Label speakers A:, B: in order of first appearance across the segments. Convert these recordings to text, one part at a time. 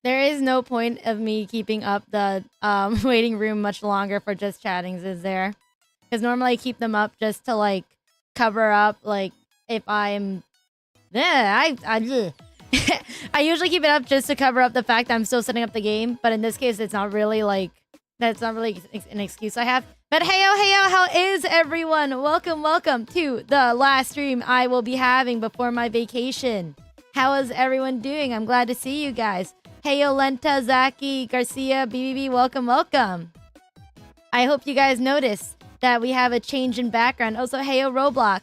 A: There is no point of me keeping up the waiting room much longer for just chattings, is there? Because normally I keep them up just to like cover up like if I'm I usually keep it up just to cover up the fact that I'm still setting up the game, but in this case it's not really like that's not really an excuse I have. But heyo, how is everyone? Welcome to the last stream I will be having before my vacation. How is everyone doing? I'm glad to see you guys. Heyo, Lenta, Zaki, Garcia, BBB, welcome. I hope you guys notice that we have a change in background. Also, heyo, Roblox.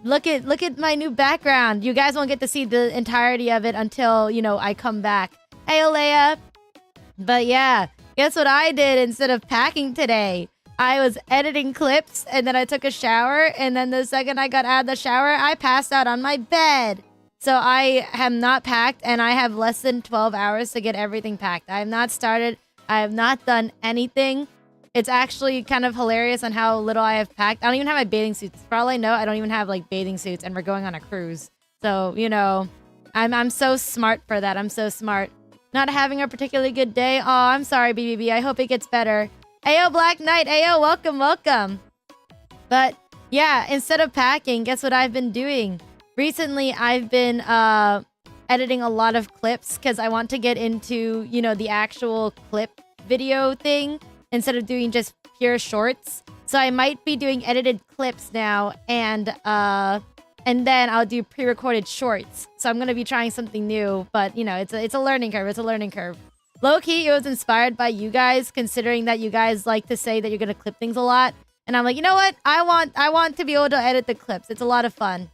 A: Look at my new background. You guys won't get to see the entirety of it until, you know, I come back. Heyo, Leia. But yeah, guess what I did instead of packing today? I was editing clips, and then I took a shower, and then the second I got out of the shower, I passed out on my bed. So I have not packed, and I have less than 12 hours to get everything packed. I have not started. I have not done anything. It's actually kind of hilarious on how little I have packed. I don't even have my bathing suits. For all I know, I don't even have, like, bathing suits, and we're going on a cruise. So, you know, I'm so smart for that. I'm so smart. Not having a particularly good day. Oh, I'm sorry, BBB. I hope it gets better. Ayo, Black Knight. Ayo, welcome. But, yeah, instead of packing, guess what I've been doing? Recently, I've been editing a lot of clips because I want to get into, you know, the actual clip video thing instead of doing just pure shorts. So I might be doing edited clips now, and then I'll do pre-recorded shorts. So I'm gonna be trying something new, but you know, it's a learning curve. It's a learning curve. Low key, it was inspired by you guys, considering that you guys like to say that you're gonna clip things a lot, and I'm like, you know what? I want to be able to edit the clips. It's a lot of fun.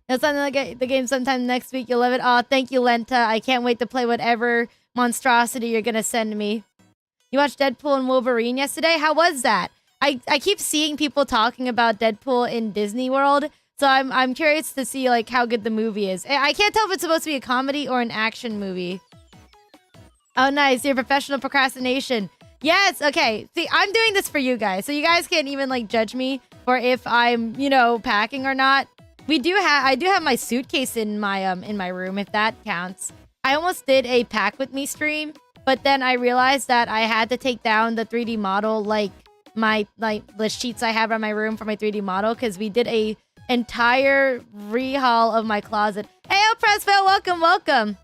A: It's something like the game sometime next week. You'll love it. Oh, thank you, Lenta. I can't wait to play whatever monstrosity you're gonna send me. You watched Deadpool and Wolverine yesterday? How was that? I keep seeing people talking about Deadpool in Disney World, so I'm curious to see like how good the movie is. I can't tell if it's supposed to be a comedy or an action movie. Oh, nice. Your professional procrastination. Yes. Okay. See, I'm doing this for you guys, so you guys can't even like judge me for if I'm, you know, packing or not. I do have my suitcase in my room, if that counts. I almost did a pack with me stream, but then I realized that I had to take down the 3D model, like the sheets I have in my room for my 3D model, because we did a entire rehaul of my closet. Hey, Pressville, welcome.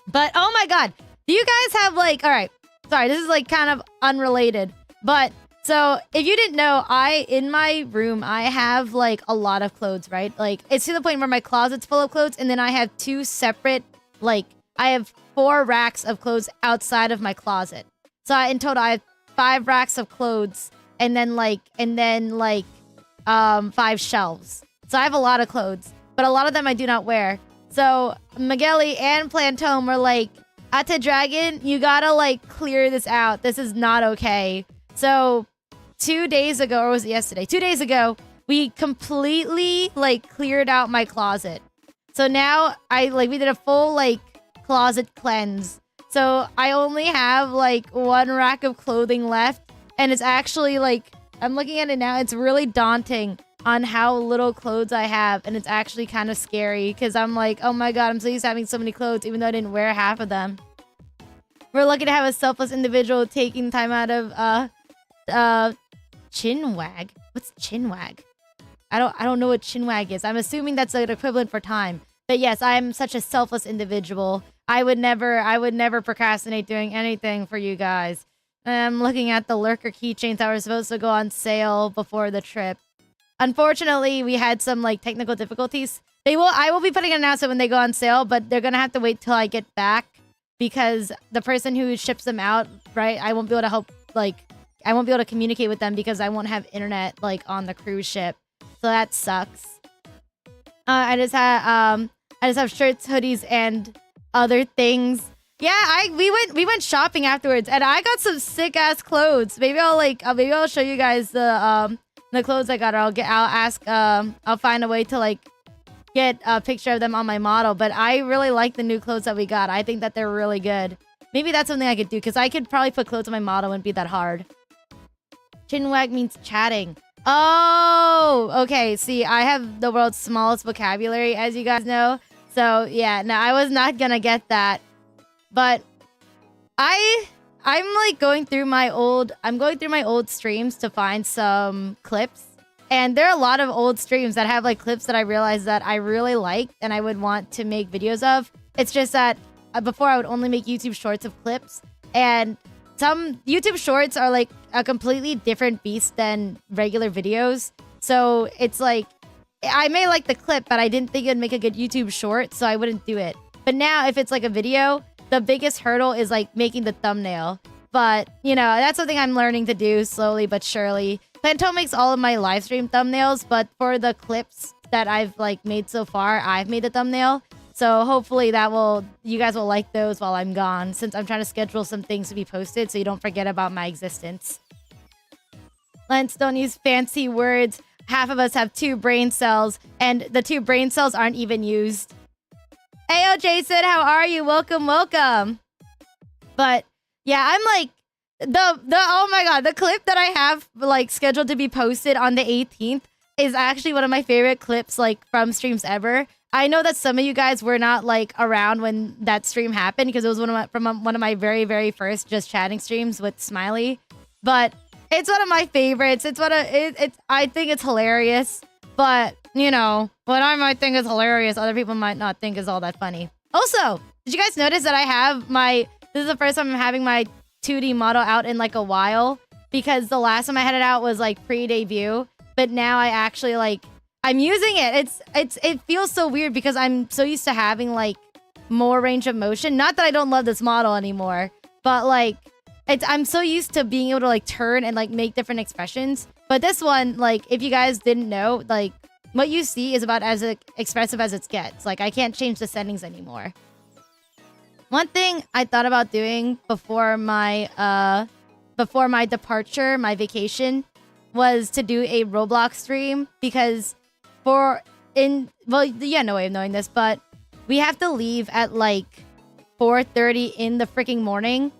A: But oh my god, do you guys have like, all right, sorry, this is like kind of unrelated, but so if you didn't know, in my room, I have like a lot of clothes, right? Like it's to the point where my closet's full of clothes, and then I have two separate, like I have 4 racks of clothes outside of my closet. So in total, I have 5 racks of clothes, and then 5 shelves. So I have a lot of clothes, but a lot of them I do not wear. So Magelli and Plantome were like, Ate Dragon, you gotta like clear this out. This is not okay. So 2 days ago, or was it yesterday? 2 days ago, we completely like cleared out my closet. So now we did a full like closet cleanse. So I only have like 1 rack of clothing left, and it's actually like, I'm looking at it now, it's really daunting on how little clothes I have, and it's actually kind of scary because I'm like, oh my god, I'm so used to having so many clothes even though I didn't wear half of them. We're lucky to have a selfless individual taking time out of chinwag. What's chinwag? I don't know what chinwag is. I'm assuming that's an equivalent for time. But yes, I am such a selfless individual. I would never procrastinate doing anything for you guys. I'm looking at the lurker keychains that were supposed to go on sale before the trip. Unfortunately, we had some like technical difficulties. I will be putting an announcement when they go on sale, but they're gonna have to wait till I get back because the person who ships them out, right? I won't be able to communicate with them because I won't have internet like on the cruise ship. So that sucks. I just have shirts, hoodies, and other things. Yeah, we went shopping afterwards, and I got some sick ass clothes. Maybe I'll show you guys the clothes I got. I'll find a way to like get a picture of them on my model. But I really like the new clothes that we got. I think that they're really good. Maybe that's something I could do because I could probably put clothes on my model. It wouldn't be that hard. Chinwag means chatting. Oh, okay. See, I have the world's smallest vocabulary, as you guys know. So, yeah, no, I was not gonna get that. But I'm like going through my old streams to find some clips. And there are a lot of old streams that have like clips that I realized that I really like and I would want to make videos of. It's just that before I would only make YouTube shorts of clips, and some YouTube shorts are like a completely different beast than regular videos. So it's like, I may like the clip, but I didn't think it'd make a good YouTube short, so I wouldn't do it. But now if it's like a video, the biggest hurdle is like making the thumbnail. But, you know, that's something I'm learning to do slowly but surely. Plantone makes all of my live stream thumbnails, but for the clips that I've like made so far, I've made the thumbnail. So hopefully you guys will like those while I'm gone, since I'm trying to schedule some things to be posted so you don't forget about my existence. Lance, don't use fancy words. Half of us have 2 brain cells, and the 2 brain cells aren't even used. Heyo, Jason, how are you? Welcome, welcome. But yeah, I'm like, oh my god, the clip that I have like scheduled to be posted on the 18th is actually one of my favorite clips like from streams ever. I know that some of you guys were not like around when that stream happened because it was one of my very, very first Just Chatting streams with Smiley. But it's one of my favorites. I think it's hilarious. But, you know, what I might think is hilarious, other people might not think is all that funny. Also, did you guys notice that I have this is the first time I'm having my 2D model out in like a while? Because the last time I had it out was like pre-debut. But now I actually like, I'm using it. It feels so weird because I'm so used to having like more range of motion. Not that I don't love this model anymore, but like I'm so used to being able to like turn and like make different expressions. But this one, like if you guys didn't know, like what you see is about as expressive as it gets. Like I can't change the settings anymore. One thing I thought about doing before my departure, my vacation, was to do a Roblox stream because well, yeah, no way of knowing this, but we have to leave at like 4:30 in the freaking morning.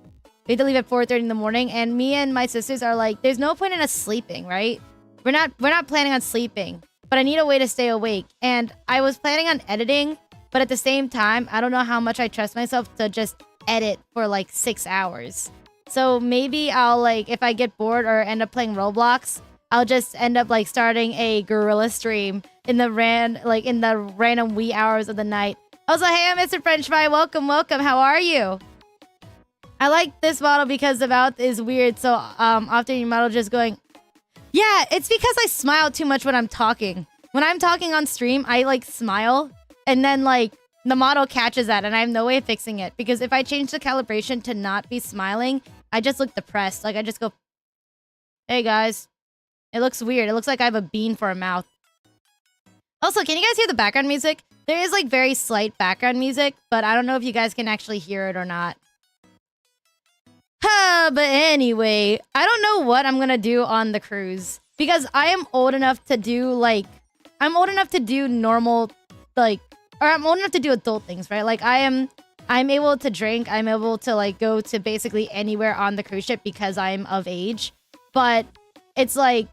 A: We have to leave at 4:30 in the morning, and me and my sisters are like, there's no point in us sleeping, right? We're not planning on sleeping, but I need a way to stay awake. And I was planning on editing, but at the same time, I don't know how much I trust myself to just edit for like 6 hours. So maybe I'll like, if I get bored or end up playing Roblox, I'll just end up like starting a guerrilla stream in the random wee hours of the night. Also, hey, I'm Mr. French Fry. Welcome, welcome. How are you? I like this model because the mouth is weird. So often your model just going, yeah, it's because I smile too much when I'm talking. When I'm talking on stream, I like smile, and then like the model catches that, and I have no way of fixing it because if I change the calibration to not be smiling, I just look depressed. Like I just go, hey guys. It looks weird. It looks like I have a bean for a mouth. Also, can you guys hear the background music? There is like very slight background music, but I don't know if you guys can actually hear it or not. But anyway, I don't know what I'm gonna do on the cruise because I am old enough to do normal, like, or I'm old enough to do adult things, right? Like I'm able to drink. I'm able to like go to basically anywhere on the cruise ship because I'm of age. But it's like,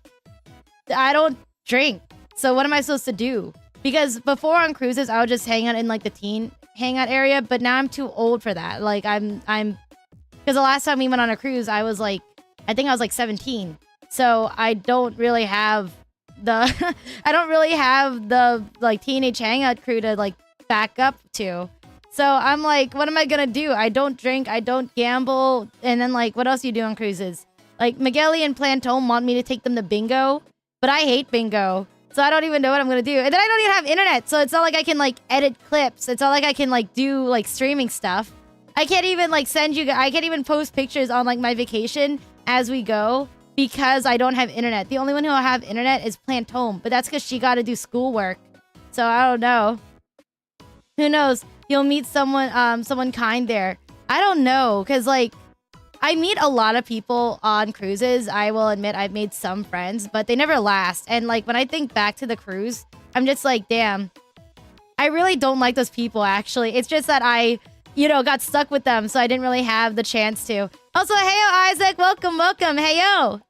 A: I don't drink. So what am I supposed to do? Because before on cruises, I would just hang out in like the teen hangout area, but now I'm too old for that. Like because the last time we went on a cruise, I think I was like 17. So I don't really have the, like teenage hangout crew to like back up to. So I'm like, what am I gonna do? I don't drink, I don't gamble. And then like, what else do you do on cruises? Like Migueli and Plantone want me to take them to bingo, but I hate bingo. So I don't even know what I'm gonna do. And then I don't even have internet, so it's not like I can like edit clips. It's not like I can like do like streaming stuff. I can't even like I can't even post pictures on like my vacation as we go because I don't have internet. The only one who will have internet is Plantone, but that's because she got to do schoolwork. So I don't know. Who knows? You'll meet someone kind there. I don't know, because like, I meet a lot of people on cruises. I will admit I've made some friends, but they never last. And like when I think back to the cruise, I'm just like, damn, I really don't like those people actually. It's just that I, got stuck with them, so I didn't really have the chance to. Also, heyo Isaac, welcome, welcome, heyo.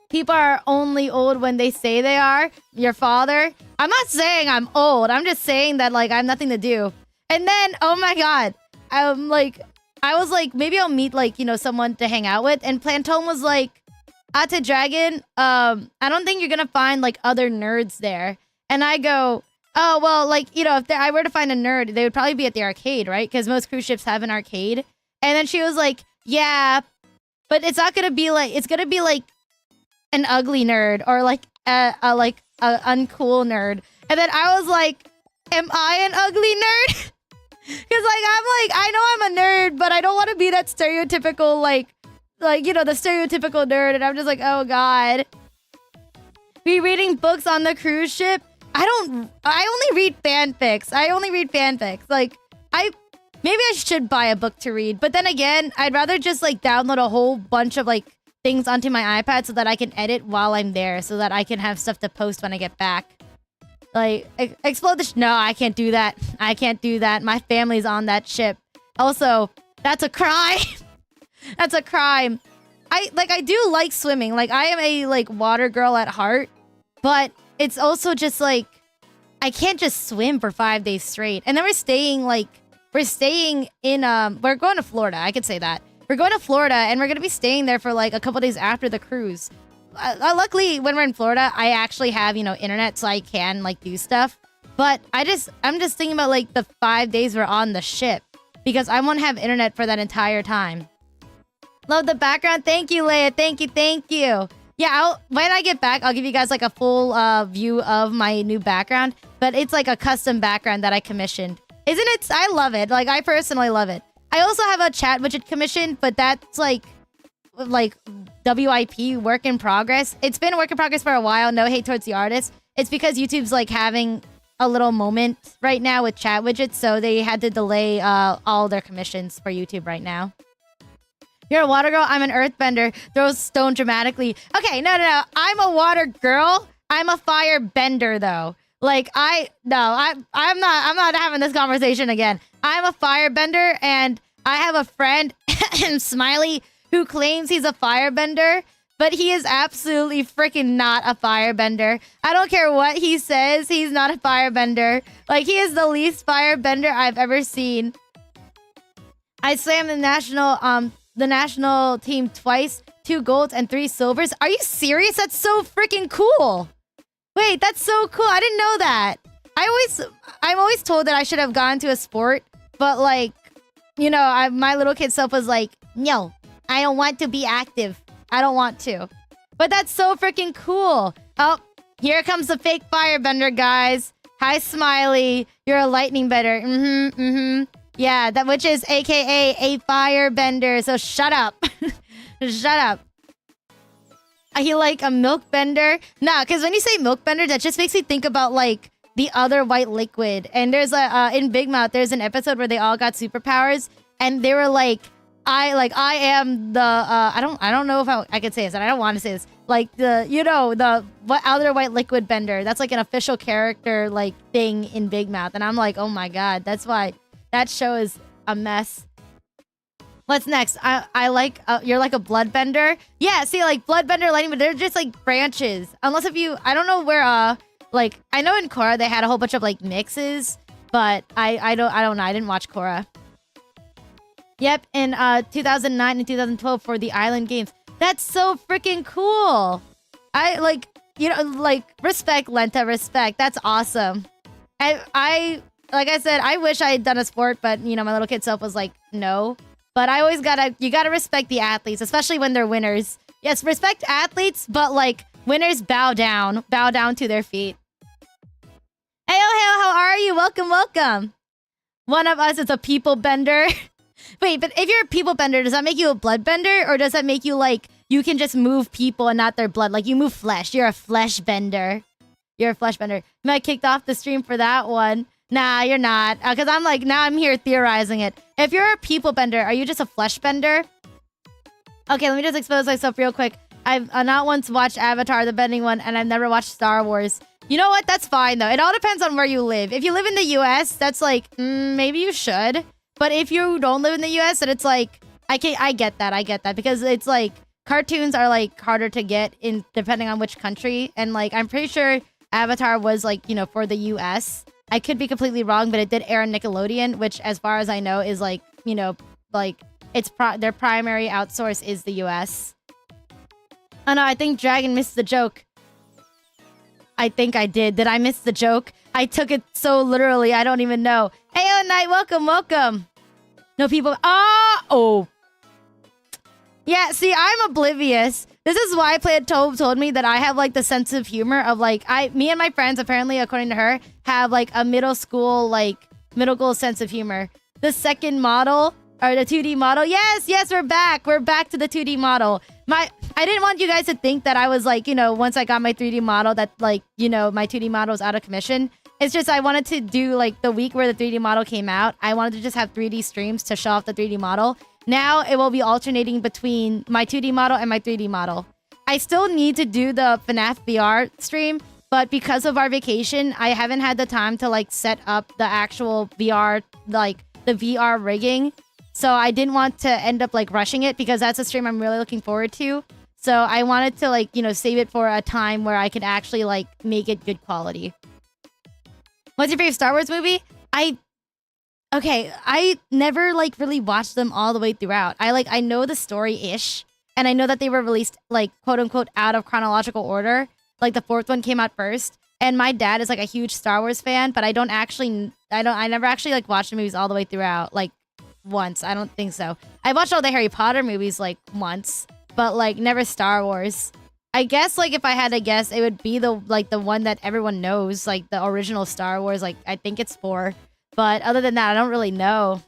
A: People are only old when they say they are. Your father? I'm not saying I'm old. I'm just saying that like I have nothing to do. And then, oh my god, I'm like, I was like, maybe I'll meet like, someone to hang out with. And Plantone was like, Ate Dragon, I don't think you're gonna find like other nerds there. And I go, oh, well, like, if I were to find a nerd, they would probably be at the arcade, right? Because most cruise ships have an arcade. And then she was like, yeah, but it's not gonna be like, it's gonna be like an ugly nerd or like a uncool nerd. And then I was like, am I an ugly nerd? Because I know I'm a nerd, but I don't want to be that stereotypical the stereotypical nerd. And I'm just like, oh god. Be reading books on the cruise ship? I only read fanfics. Like, maybe I should buy a book to read. But then again, I'd rather just like download a whole bunch of like things onto my iPad so that I can edit while I'm there, so that I can have stuff to post when I get back. Like, explode the no, I can't do that. I can't do that. My family's on that ship. Also, that's a crime. That's a crime. I do like swimming. Like, I am a like water girl at heart, but it's also just like I can't just swim for 5 days straight. And then we're staying in we're going to Florida. I could say that. We're going to Florida and we're going to be staying there for like a couple days after the cruise. Luckily, when we're in Florida, I actually have, internet, so I can like do stuff. But I'm just thinking about like the 5 days we're on the ship, because I won't have internet for that entire time. Love the background. Thank you, Leia. Thank you. Yeah, when I get back, I'll give you guys like a full view of my new background. But it's like a custom background that I commissioned. Isn't it? I love it. Like, I personally love it. I also have a chat widget commissioned, but that's like WIP, work in progress. It's been a work in progress for a while. No hate towards the artist. It's because YouTube's like having a little moment right now with chat widgets, so they had to delay all their commissions for YouTube right now. You're a water girl. I'm an earthbender. Throws stone dramatically. Okay, no. I'm a water girl. I'm a fire bender though. Like, I'm not having this conversation again. I'm a firebender, and I have a friend, Smiley, who claims he's a firebender, but he is absolutely freaking not a firebender. I don't care what he says, he's not a firebender. Like, he is the least firebender I've ever seen. I swam the national team twice, 2 golds and 3 silvers. Are you serious? That's so freaking cool. Wait, that's so cool. I didn't know that. I'm always told that I should have gone to a sport, but like, my little kid self was like, no, I don't want to be active. I don't want to. But that's so freaking cool. Oh, here comes the fake firebender, guys. Hi, Smiley. You're a lightning bender. Yeah, which is AKA a firebender. So shut up. Shut up. Are you like a milk bender? Nah, because when you say milk bender, that just makes me think about like the other white liquid. And there's in Big Mouth, there's an episode where they all got superpowers, and they were like, I am the I don't know if I could say this, and I don't want to say this. Like the what other white liquid bender. That's like an official character like thing in Big Mouth, and I'm like, oh my god, that's why that show is a mess. What's next? I like you're like a bloodbender. Yeah, see, like bloodbender, lightning, but they're just like branches. Unless if you, I don't know where like I know in Korra they had a whole bunch of like mixes, but I don't know. I didn't watch Korra. Yep, in 2009 and 2012 for the Island Games. That's so freaking cool. I like, like respect, Lenta, respect. That's awesome. I like I said, I wish I had done a sport, but my little kid self was like, no. But I always you gotta respect the athletes, especially when they're winners. Yes, respect athletes, but like winners bow down to their feet. Hey, how are you? Welcome. One of us is a people bender. Wait, but if you're a people bender, does that make you a blood bender, or does that make you like you can just move people and not their blood? Like you move flesh. You're a flesh bender. You're a flesh bender. You might kicked off the stream for that one. Nah, you're not. Because I'm like, now I'm here theorizing it. If you're a people bender, are you just a flesh bender? Okay, let me just expose myself real quick. I've not once watched Avatar, the bending one, and I've never watched Star Wars. You know what? That's fine, though. It all depends on where you live. If you live in the US, that's like, maybe you should. But if you don't live in the US, then it's like, I get that. Because it's like, cartoons are like harder to get in depending on which country. And like, I'm pretty sure Avatar was like, for the US. I could be completely wrong, but it did air on Nickelodeon, which as far as I know is like, like their primary outsource is the US. Oh no, I think Dragon missed the joke. I think I did. Did I miss the joke? I took it so literally, I don't even know. Hey, oh, Night, welcome, welcome. No people. Oh. Yeah, see, I'm oblivious. This is why Tobe told me that I have, like, the sense of humor of, like, me and my friends, apparently, according to her, have, like, a middle school sense of humor. The second model, or the 2D model. Yes, we're back. We're back to the 2D model. I didn't want you guys to think that I was, like, you know, once I got my 3D model, that, like, you know, my 2D model was out of commission. It's just I wanted to do, like, the week where the 3D model came out, I wanted to just have 3D streams to show off the 3D model. Now it will be alternating between my 2D model and my 3D model. I still need to do the FNAF VR stream, but because of our vacation, I haven't had the time to, like, set up the actual VR, like, the VR rigging. So I didn't want to end up, like, rushing it because that's a stream I'm really looking forward to. So I wanted to, like, you know, save it for a time where I could actually, like, make it good quality. What's your favorite Star Wars movie? Okay, I never, like, really watched them all the way throughout. I know the story-ish, and I know that they were released, like, quote-unquote, out of chronological order. Like, the fourth one came out first, and my dad is, like, a huge Star Wars fan, but I never actually, like, watched the movies all the way throughout, like, once. I don't think so. I watched all the Harry Potter movies, like, once, but, like, never Star Wars. I guess, like, if I had to guess, it would be the one that everyone knows, like, the original Star Wars, like, I think it's 4. But other than that, I don't really know.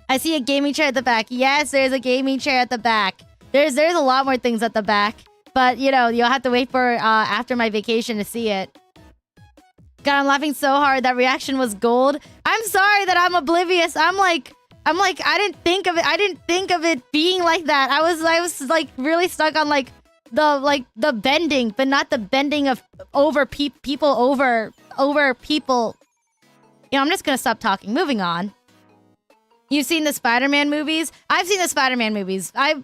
A: I see a gaming chair at the back. Yes, there's a gaming chair at the back. There's a lot more things at the back. But, you know, you'll have to wait for after my vacation to see it. God, I'm laughing so hard. That reaction was gold. I'm sorry that I'm oblivious. I'm like, I didn't think of it. I didn't think of it being like that. I was like really stuck on like the bending, but not the bending of over people over people. You know, I'm just gonna stop talking. Moving on. You've seen the Spider-Man movies? I've seen the Spider-Man movies. I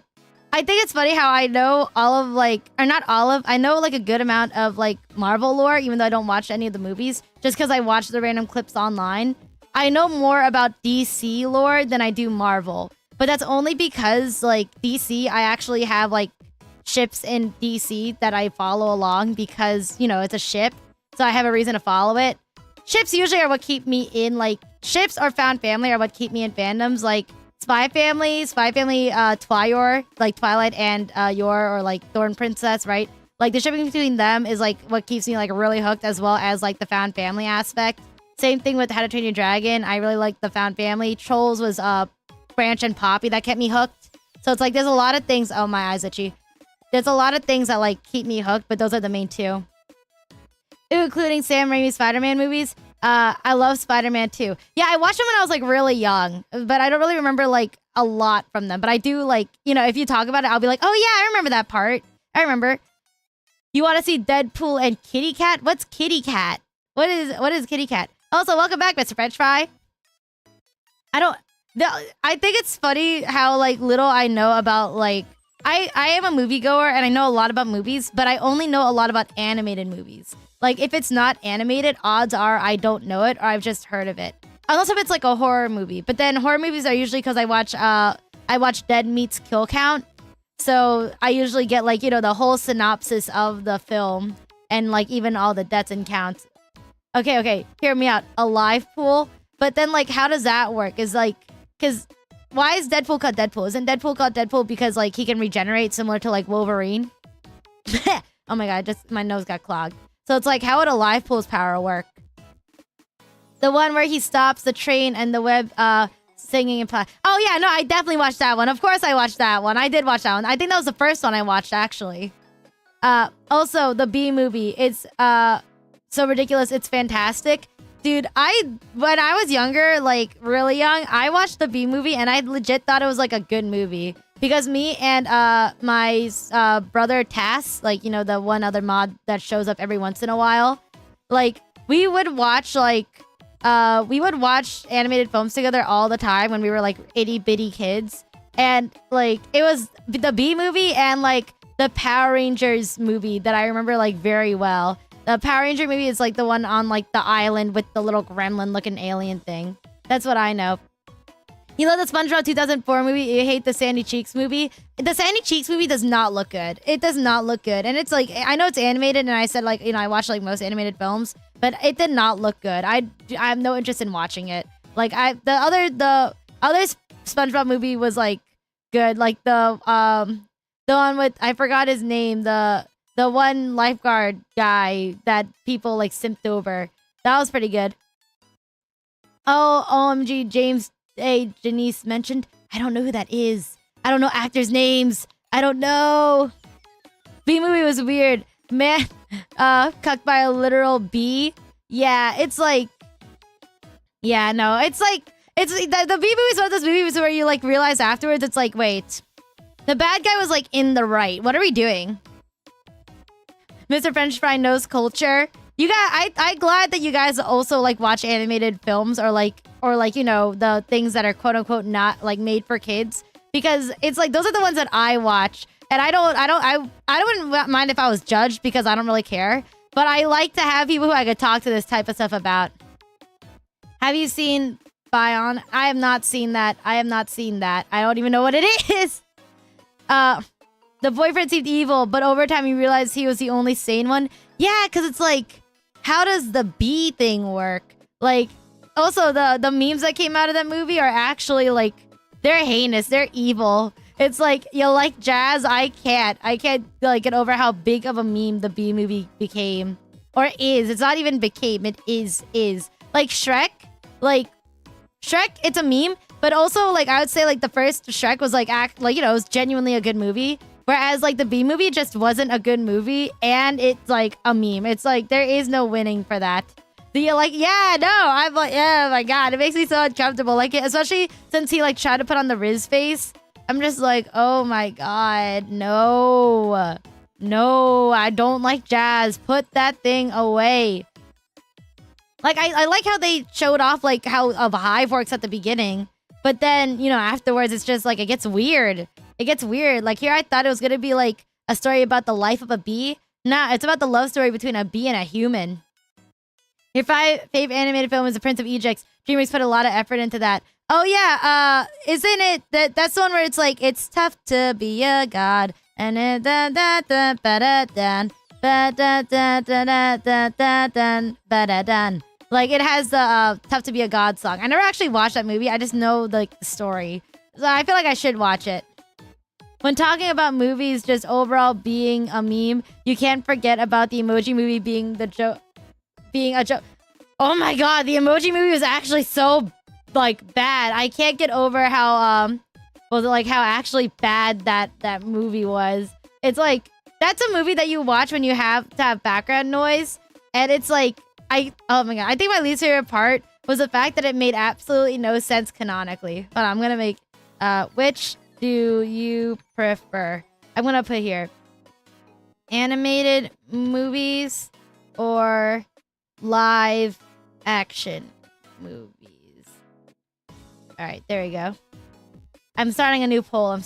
A: think it's funny how I know all of I know like a good amount of like Marvel lore, even though I don't watch any of the movies, just because I watch the random clips online. I know more about DC lore than I do Marvel. But that's only because like DC, I actually have like ships in DC that I follow along because, you know, it's a ship. So I have a reason to follow it. Ships usually are what keep me in, like, ships or found family are what keep me in fandoms, like Spy Family, Twior, like Twilight and Yor, or like Thorn Princess, right? Like the shipping between them is like what keeps me like really hooked, as well as like the found family aspect. Same thing with How to Train Your Dragon. I really like the found family. Trolls was Branch and Poppy that kept me hooked. So it's like there's a lot of things. Oh, my eyes itchy. There's a lot of things that like keep me hooked, but those are the main two. Including Sam Raimi's Spider-Man movies. I love Spider-Man 2. Yeah, I watched them when I was like really young, but I don't really remember like a lot from them. But I do like, you know, if you talk about it, I'll be like, oh yeah, I remember that part. I remember. You want to see Deadpool and Kitty Cat? What's Kitty Cat? What is Kitty Cat? Also, welcome back, Mr. French Fry. I think it's funny how like little I know about like I am a moviegoer and I know a lot about movies, but I only know a lot about animated movies. Like, if it's not animated, odds are I don't know it or I've just heard of it. Unless if it's like a horror movie. But then horror movies are usually because I watch Dead Meat's Kill Count. So I usually get like, you know, the whole synopsis of the film and like even all the deaths and counts. Okay, hear me out. A live pool. But then like, how does that work? Is like, because why is Deadpool called Deadpool? Isn't Deadpool called Deadpool because like he can regenerate similar to like Wolverine? Oh my god, my nose got clogged. So it's like, how would a live pool's power work? The one where he stops the train and the web singing and play. Oh yeah, no, I definitely watched that one. Of course I watched that one. I did watch that one. I think that was the first one I watched, actually. Also, the Bee movie. It's so ridiculous. It's fantastic. Dude, when I was younger, like really young, I watched the Bee movie and I legit thought it was like a good movie. Because me and my brother Tass, like, you know, the one other mod that shows up every once in a while, like, we would watch animated films together all the time when we were, like, itty-bitty kids. And, like, it was the Bee movie and, like, the Power Rangers movie that I remember, like, very well. The Power Ranger movie is, like, the one on, like, the island with the little gremlin-looking alien thing. That's what I know. You love the SpongeBob 2004 movie. You hate the Sandy Cheeks movie. The Sandy Cheeks movie does not look good. It does not look good. And it's like, I know it's animated, and I said, like, you know, I watch like most animated films, but it did not look good. I have no interest in watching it. Like, the other SpongeBob movie was like good. Like the one with, I forgot his name, the one lifeguard guy that people like simped over. That was pretty good. Oh, OMG, James A. Janice mentioned. I don't know who that is. I don't know actors' names. I don't know. Bee movie was weird. Man, cucked by a literal bee. Yeah, it's like... Yeah, no, it's like... It's the Bee movie is one of those movies where you like realize afterwards, it's like, wait. The bad guy was like in the right. What are we doing? Mr. French Fry knows culture. You guys, I'm glad that you guys also like watch animated films or like you know the things that are quote unquote not like made for kids, because it's like those are the ones that I watch, and I wouldn't mind if I was judged because I don't really care, but I like to have people who I could talk to this type of stuff about. Have you seen Bion? I have not seen that. I have not seen that. I don't even know what it is. The boyfriend seemed evil, but over time you realize he was the only sane one. Yeah, because it's like, how does the bee thing work? Like, also the memes that came out of that movie are actually like, they're heinous, they're evil. It's like, you like jazz? I can't like get over how big of a meme the Bee movie became. Or is. It's not even became, it is. Like Shrek, it's a meme, but also like I would say like the first Shrek was like you know, it was genuinely a good movie. Whereas, like, the Bee movie just wasn't a good movie, and it's, like, a meme. It's, like, there is no winning for that. Like, yeah, no, I'm like, oh, my God. It makes me so uncomfortable. Like, especially since he, like, tried to put on the Riz face. I'm just like, oh, my God, no. No, I don't like jazz. Put that thing away. Like, I like how they showed off, like, how a hive works at the beginning. But then, you know, afterwards, it's just, like, it gets weird. It gets weird. Like, here I thought it was going to be, like, a story about the life of a bee. Nah, it's about the love story between a bee and a human. Your favorite animated film is The Prince of Egypt. DreamWorks put a lot of effort into that. Oh, yeah. Isn't it... That's the one where it's like, it's tough to be a god. And like, it has the Tough to Be a God song. I never actually watched that movie. I just know, like, the story. So I feel like I should watch it. When talking about movies just overall being a meme, you can't forget about the Emoji Movie being a joke. Oh my God, the Emoji Movie was actually so, like, bad. I can't get over how, how actually bad that movie was. It's like, that's a movie that you watch when you have to have background noise, and it's like, oh my God, I think my least favorite part was the fact that it made absolutely no sense canonically. But I'm gonna make, which do you prefer? I'm gonna put here animated movies or live action movies. All right, there we go. I'm starting a new poll.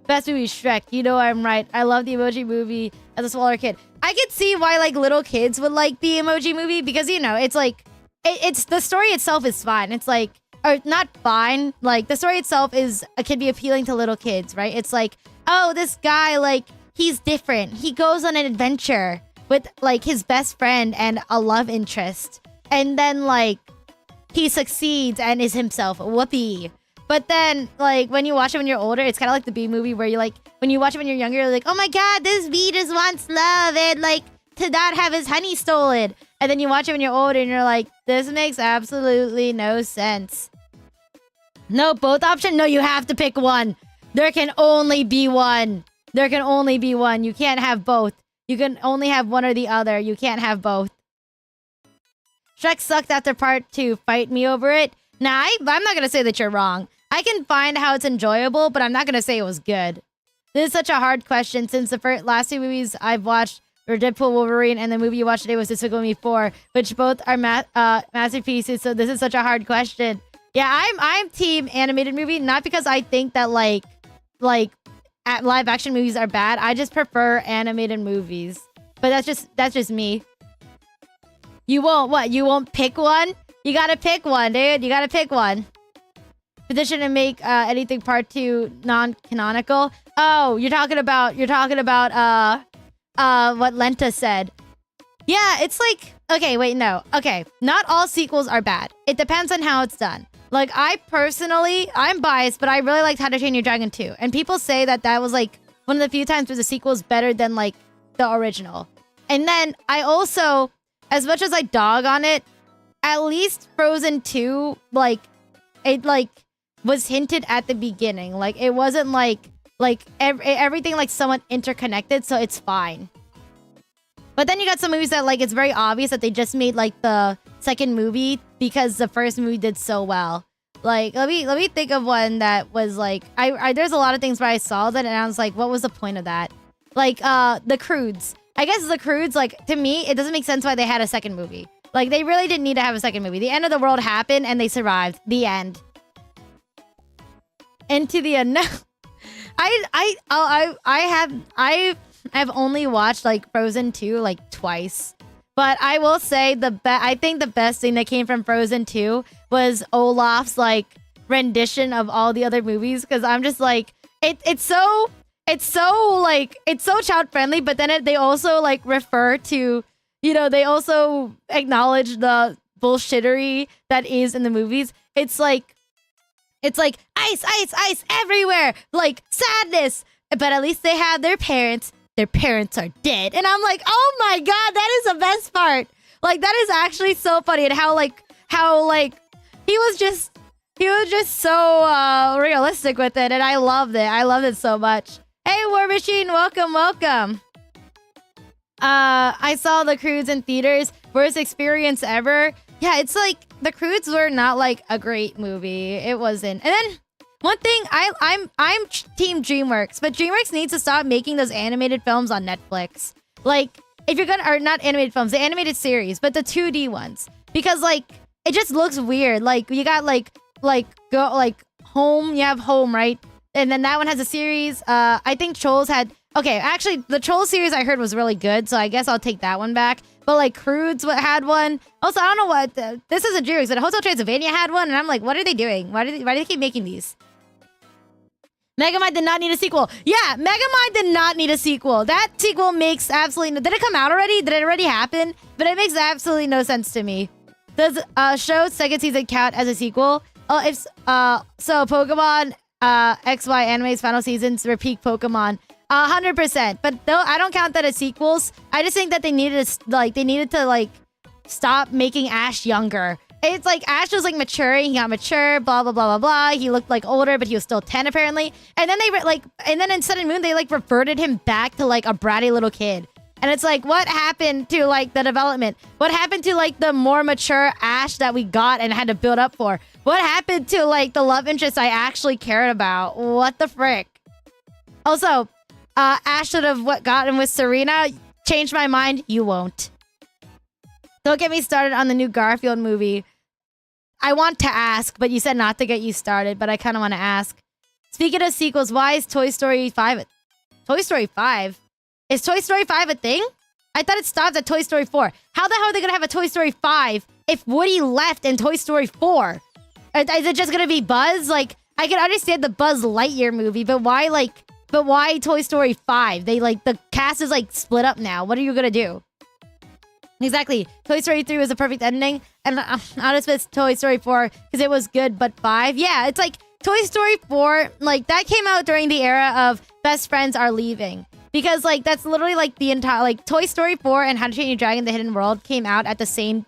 A: Best movie, Shrek. You know I'm right. I love the Emoji Movie as a smaller kid. I could see why like little kids would like the Emoji Movie because, you know, it's like it's the story itself is fine. It's like, or not fine. Like the story itself can be appealing to little kids, right? It's like, oh, this guy, like, he's different. He goes on an adventure with like his best friend and a love interest. And then like he succeeds and is himself. Whoopee. But then, like, when you watch it when you're older, it's kind of like the Bee movie where you like, when you watch it when you're younger, you're like, oh my God, this bee just wants love and like to not have his honey stolen. And then you watch it when you're older and you're like, this makes absolutely no sense. No, both option? No, you have to pick one. There can only be one. There can only be one. You can't have both. You can only have one or the other. You can't have both. Shrek sucked after part 2. Fight me over it. Nah, I'm not going to say that you're wrong. I can find how it's enjoyable, but I'm not going to say it was good. This is such a hard question since the last 2 movies I've watched were Deadpool, Wolverine, and the movie you watched today was Despicable Me 4, which both are masterpieces, so this is such a hard question. Yeah, I'm team animated movie, not because I think that like live action movies are bad. I just prefer animated movies. But that's just me. You won't what? You won't pick one? You gotta pick one, dude. You gotta pick one. petition to make anything part 2 non-canonical. Oh, you're talking about what Lenta said. Yeah, it's like, okay, wait, no. Okay, not all sequels are bad. It depends on how it's done. Like, I personally, I'm biased, but I really liked How to Train Your Dragon 2. And people say that that was, like, one of the few times where the sequel is better than, like, the original. And then, I also, as much as I dog on it, at least Frozen 2, like, it, like, was hinted at the beginning. Like, it wasn't, like everything, like, somewhat interconnected, so it's fine. But then you got some movies that, like, it's very obvious that they just made, like, the second movie because the first movie did so well. Like, let me think of one that was, like, there's a lot of things where I saw that and I was like, what was the point of that? Like, The Croods. I guess The Croods, like, to me, it doesn't make sense why they had a second movie. Like, they really didn't need to have a second movie. The end of the world happened and they survived. The end. Into the unknown. I've only watched, like, Frozen 2, like, twice. But I will say I think the best thing that came from Frozen 2 was Olaf's, like, rendition of all the other movies. Because I'm just like, it's so child friendly. But then they also, like, refer to, you know, they also acknowledge the bullshittery that is in the movies. It's like ice, ice, ice everywhere. Like, sadness. But at least they have their parents. Their parents are dead. And I'm like, oh my god, that is the best part. Like, that is actually so funny. And how he was just so realistic with it. And I loved it. I loved it so much. Hey, War Machine, welcome, welcome. I saw The Croods in theaters. Worst experience ever. Yeah, it's like, The Croods were not, like, a great movie. It wasn't. And then one thing, I'm Team DreamWorks, but DreamWorks needs to stop making those animated films on Netflix. Like, if you're gonna, or not animated films, the animated series, but the 2D ones, because, like, it just looks weird. Like, you got Home, you have Home, right? And then that one has a series. I think Trolls had. Okay, actually, the Trolls series I heard was really good, so I guess I'll take that one back. But, like, Croods had one. Also, I don't know what this is a DreamWorks, but Hotel Transylvania had one, and I'm like, what are they doing? Why do they keep making these? Megamind did not need a sequel. Yeah, Megamind did not need a sequel. That sequel makes absolutely no... Did it come out already? Did it already happen? But it makes absolutely no sense to me. Does show's second season count as a sequel? Oh, if so, Pokemon XY anime's final seasons repeat Pokemon 100%. But though I don't count that as sequels. I just think that they needed to stop making Ash younger. It's like Ash was like maturing. He got mature. Blah blah blah blah blah. He looked like older, but he was still 10 apparently. And then and then in Sun and Moon they like reverted him back to like a bratty little kid. And it's like, what happened to like the development? What happened to like the more mature Ash that we got and had to build up for? What happened to like the love interest I actually cared about? What the frick? Also, Ash should have gotten with Serena. Changed my mind. You won't. Don't get me started on the new Garfield movie. I want to ask, but you said not to get you started, but I kind of want to ask. Speaking of sequels, why is Toy Story 5 Toy Story 5? Is Toy Story 5 a thing? I thought it stopped at Toy Story 4. How the hell are they going to have a Toy Story 5 if Woody left in Toy Story 4? Is it just going to be Buzz? Like, I can understand the Buzz Lightyear movie, but why Toy Story 5? The cast is like split up now. What are you going to do? Exactly. Toy Story 3 was a perfect ending. And I'll just miss Toy Story 4 because it was good, but 5? Yeah, it's like Toy Story 4, like that came out during the era of best friends are leaving. Because like that's literally like the entire like Toy Story 4 and How to Train Your Dragon The Hidden World came out at the same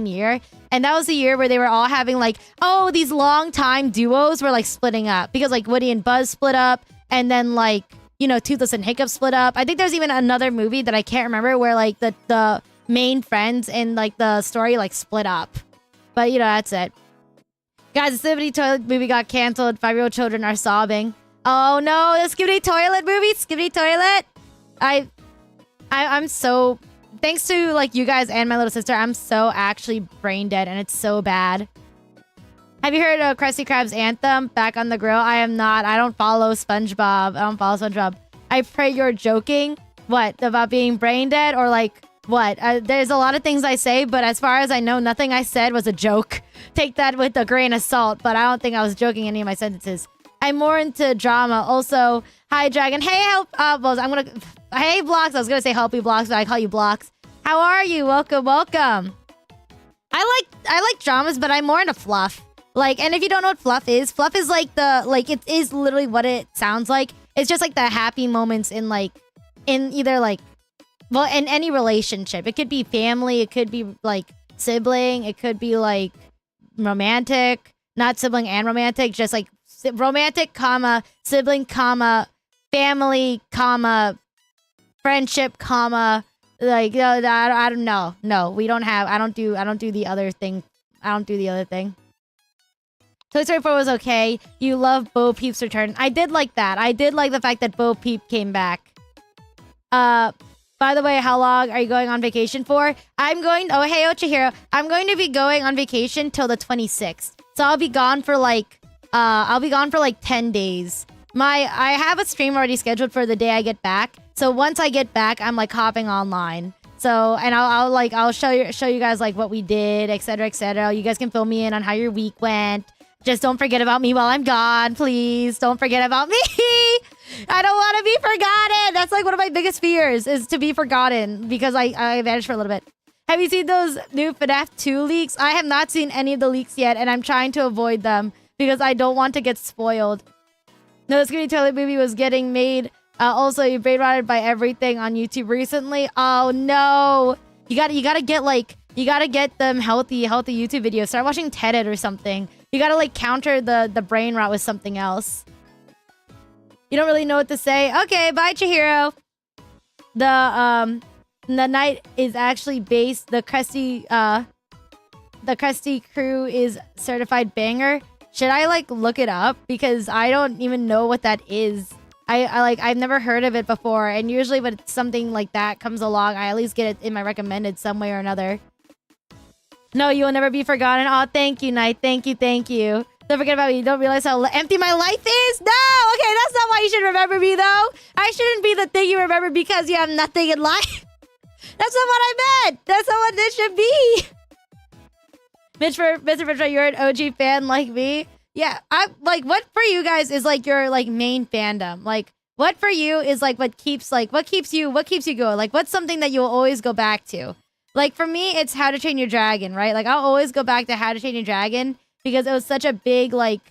A: year. And that was the year where they were all having like, oh, these long time duos were like splitting up. Because like Woody and Buzz split up, and then like, you know, Toothless and Hiccup split up. I think there's even another movie that I can't remember where like the main friends in like the story like split up. But you know, that's it. Guys, the Skibidi Toilet movie got canceled. 5-year-old children are sobbing. Oh no, the Skibidi Toilet movie, Skibidi Toilet. I'm so, thanks to like you guys and my little sister, I'm so actually brain dead and it's so bad. Have you heard of Krusty Krab's anthem, Back on the Grill? I am not. I don't follow SpongeBob. I pray you're joking. What, about being brain dead or like What? There's a lot of things I say, but as far as I know, nothing I said was a joke. Take that with a grain of salt, but I don't think I was joking any of my sentences. I'm more into drama. Also, hi, Dragon. Hey, help. Hey, Blocks. I was gonna say help you, Blocks, but I call you Blocks. How are you? Welcome, welcome. I like dramas, but I'm more into fluff. Like, and if you don't know what fluff is like it is literally what it sounds like. It's just like the happy moments in either like, well, in any relationship. It could be family, it could be like sibling, it could be like romantic, not sibling and romantic, just like romantic, comma, sibling, comma, family, comma, friendship, comma, like, I don't know. No, we don't have, I don't do the other thing. I don't do the other thing. Toy Story 4 was okay. You love Bo Peep's return. I did like that. I did like the fact that Bo Peep came back. By the way, how long are you going on vacation for? I'm going, oh, hey, Chihiro. I'm going to be going on vacation till the 26th. So I'll be gone for like 10 days. I have a stream already scheduled for the day I get back. So once I get back, I'm like hopping online. So, and I'll show you guys like what we did, etc., etc. You guys can fill me in on how your week went. Just don't forget about me while I'm gone, please. Don't forget about me. I don't want to be forgotten. That's like one of my biggest fears, is to be forgotten, because I vanished for a little bit. Have you seen those new FNAF 2 leaks? I have not seen any of the leaks yet, and I'm trying to avoid them because I don't want to get spoiled. No, the Scooby Toilet movie was getting made. Also, you brain rotted by everything on YouTube recently. Oh no! You gotta get them healthy YouTube videos. Start watching TED or something. You gotta like counter the brain rot with something else. You don't really know what to say. Okay, bye, Chihiro. The night is actually based. The Krusty Crew is certified banger. Should I like look it up, because I don't even know what that is. I've never heard of it before, and usually when something like that comes along, I at least get it in my recommended some way or another. No, you will never be forgotten. Oh, thank you, Knight. Thank you, thank you. Don't forget about me. You don't realize how empty my life is? No! Okay, that's not why you should remember me, though. I shouldn't be the thing you remember because you have nothing in life. That's not what I meant. That's not what this should be. Mr. Fitcher, you're an OG fan like me. Yeah, I'm like, what for you guys is like your like main fandom? Like, what for you is like what keeps you going? Like, what's something that you'll always go back to? Like, for me, it's How to Train Your Dragon, right? Like, I'll always go back to How to Train Your Dragon because it was such a big thing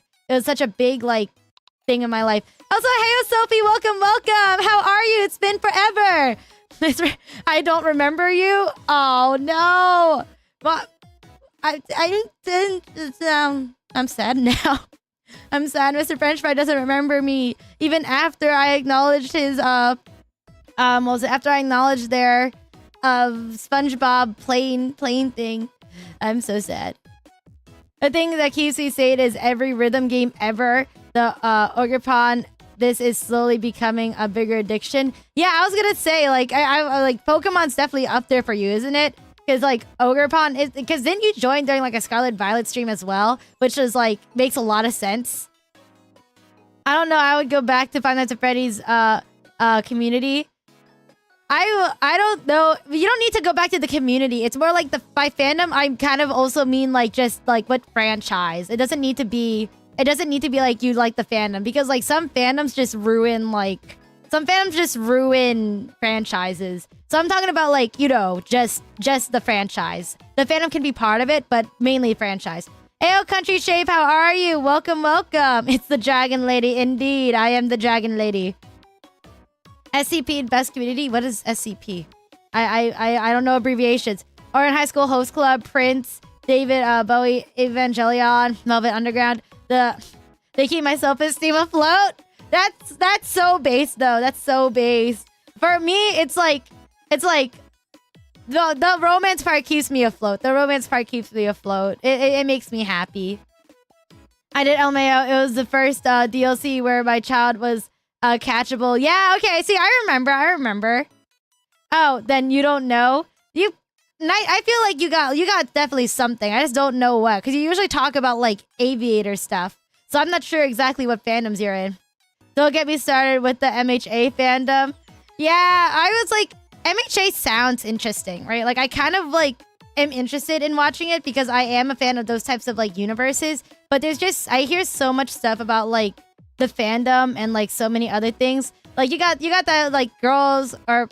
A: in my life. Also, hey, Sophie, welcome. How are you? It's been forever. I don't remember you. Oh no, but I didn't. I'm sad now. I'm sad Mr. French Fry doesn't remember me. Even after I acknowledged his, after I acknowledged their, SpongeBob plane thing. I'm so sad. The thing that keeps me sane is every rhythm game ever. The, Ogre this is slowly becoming a bigger addiction. Yeah, I was gonna say, like, I like, Pokemon's definitely up there for you, isn't it? Because, like, Ogre-Pon is... Because didn't you join during, like, a Scarlet Violet stream as well? Which is, like, makes a lot of sense. I don't know. I would go back to Five Nights at Freddy's, community. I don't know. You don't need to go back to the community. It's more like by fandom, I kind of also mean, like, just, like, what franchise. It doesn't need to be, like, you like the fandom. Because, like, some fandoms just ruin, like... Some fandoms just ruin franchises. So I'm talking about, like, you know, just the franchise. The fandom can be part of it, but mainly franchise. Ayo, Country Shape, how are you? Welcome. It's the Dragon Lady. Indeed, I am the Dragon Lady. SCP, best community? What is SCP? I don't know abbreviations. Or in High School Host Club, Prince, David, Bowie, Evangelion, Velvet Underground. They keep my self-esteem afloat. That's so base, though. That's so base. For me, it's like the romance part keeps me afloat. It makes me happy. I did El Mayo. It was the first DLC where my child was catchable. Yeah, okay. See, I remember. Oh, then you don't know? I feel like you got definitely something. I just don't know what. Because you usually talk about, like, aviator stuff. So I'm not sure exactly what fandoms you're in. Don't get me started with the MHA fandom. Yeah, I was like, MHA sounds interesting, right? Like I kind of like am interested in watching it because I am a fan of those types of like universes. But there's just I hear so much stuff about like the fandom and like so many other things. Like you got that like girls, or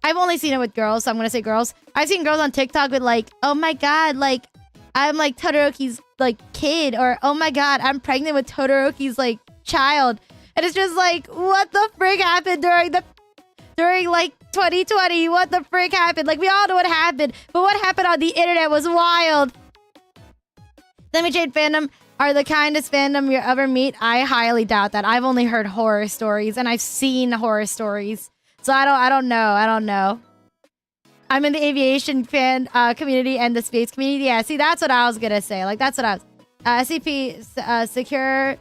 A: I've only seen it with girls, so I'm gonna say girls. I've seen girls on TikTok with like, oh my god, like I'm like Todoroki's like kid, or oh my god, I'm pregnant with Todoroki's like child. And it's just like, what the frick happened during like 2020? What the frick happened? Like we all know what happened, but what happened on the internet was wild. Semi-Jade fandom are the kindest fandom you'll ever meet. I highly doubt that. I've only heard horror stories, and I've seen horror stories, so I don't know. I'm in the aviation fan community and the space community. Yeah, see, that's what I was gonna say. Like that's what I was. SCP secure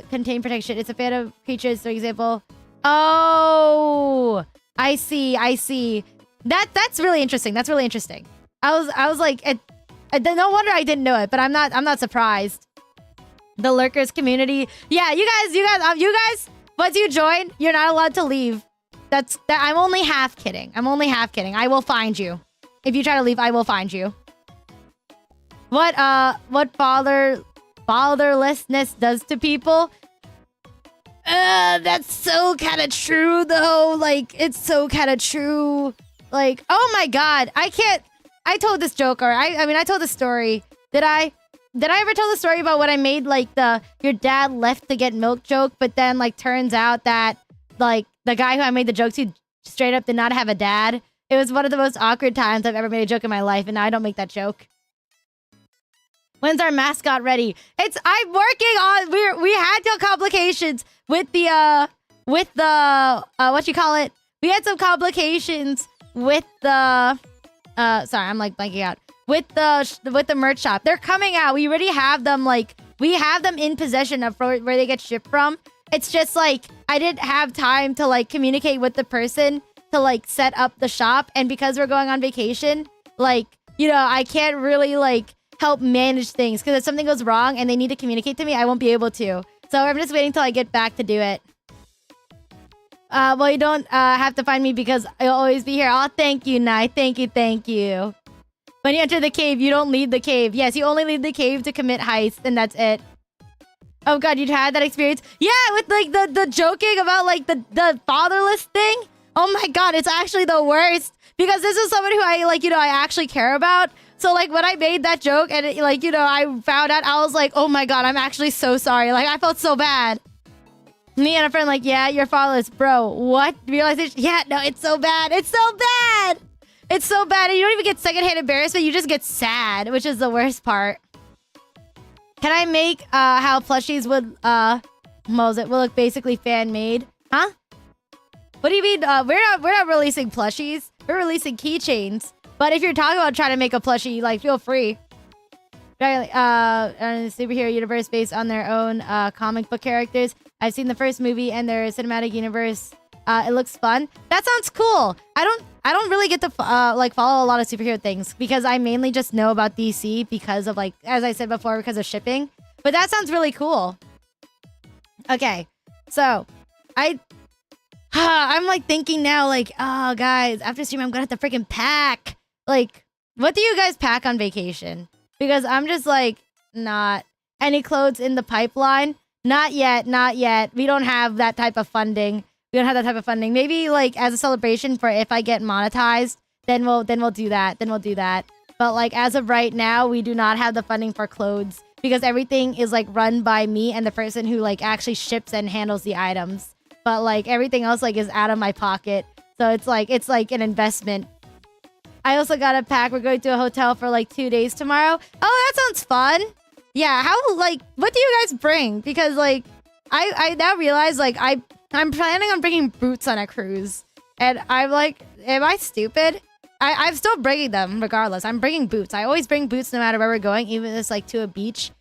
A: contain protection. It's a fan of creatures, for example. Oh, I see. That's really interesting. That's really interesting. I was like, no wonder I didn't know it, but I'm not surprised. The lurkers community. Yeah, you guys. Once you join, you're not allowed to leave. I'm only half kidding. I will find you. If you try to leave, I will find you. What fatherlessness does to people? That's so kind of true though. Like it's so kind of true. Like, oh my god, I told this joke, or I told this story. Did I ever tell the story about when I made like your dad left to get milk joke, but then like turns out that like the guy who I made the joke to straight up did not have a dad? It was one of the most awkward times I've ever made a joke in my life, and now I don't make that joke. When's our mascot ready? I'm working on. We had some complications with the what you call it? We had some complications with the sorry, I'm like blanking out. With the merch shop. They're coming out. We already have them, like we have them in possession of where they get shipped from. It's just like I didn't have time to like communicate with the person to like set up the shop, and because we're going on vacation, like, you know, I can't really like help manage things, because if something goes wrong and they need to communicate to me, I won't be able to. So I'm just waiting till I get back to do it. Well, you don't have to find me because I'll always be here. Oh, thank you, Nai. Thank you. When you enter the cave, you don't leave the cave. Yes, you only leave the cave to commit heists, and that's it. Oh god, you'd had that experience? Yeah, with like the joking about like the fatherless thing. Oh my god, it's actually the worst, because this is someone who I like, you know, I actually care about. So like when I made that joke and it, like, you know, I found out, I was like, oh my god, I'm actually so sorry. Like I felt so bad. Me and a friend like, yeah, you're fatherless, bro. What? Realization? Yeah, no, it's so bad. It's so bad. It's so bad. And you don't even get secondhand embarrassment. You just get sad, which is the worst part. Can I make how plushies would will look basically fan made? Huh? What do you mean? We're not releasing plushies. We're releasing keychains. But if you're talking about trying to make a plushie, like, feel free. Superhero universe based on their own comic book characters. I've seen the first movie and their cinematic universe. It looks fun. That sounds cool. I don't really get to like follow a lot of superhero things, because I mainly just know about DC because of, like, as I said before, because of shipping. But that sounds really cool. Okay, so I'm like thinking now, like, oh guys, after stream I'm gonna have to freaking pack. Like, what do you guys pack on vacation? Because I'm just like, not any clothes in the pipeline. Not yet. We don't have that type of funding. Maybe like as a celebration for if I get monetized, then we'll do that. But like as of right now, we do not have the funding for clothes, because everything is like run by me and the person who like actually ships and handles the items. But like everything else like is out of my pocket. So it's like an investment. I also got a pack. We're going to a hotel for like 2 days tomorrow. Oh, that sounds fun. Yeah, what do you guys bring? Because like I now realize like I'm planning on bringing boots on a cruise. And I'm like, am I stupid? I'm still bringing them regardless. I'm bringing boots. I always bring boots no matter where we're going, even if it's like to a beach.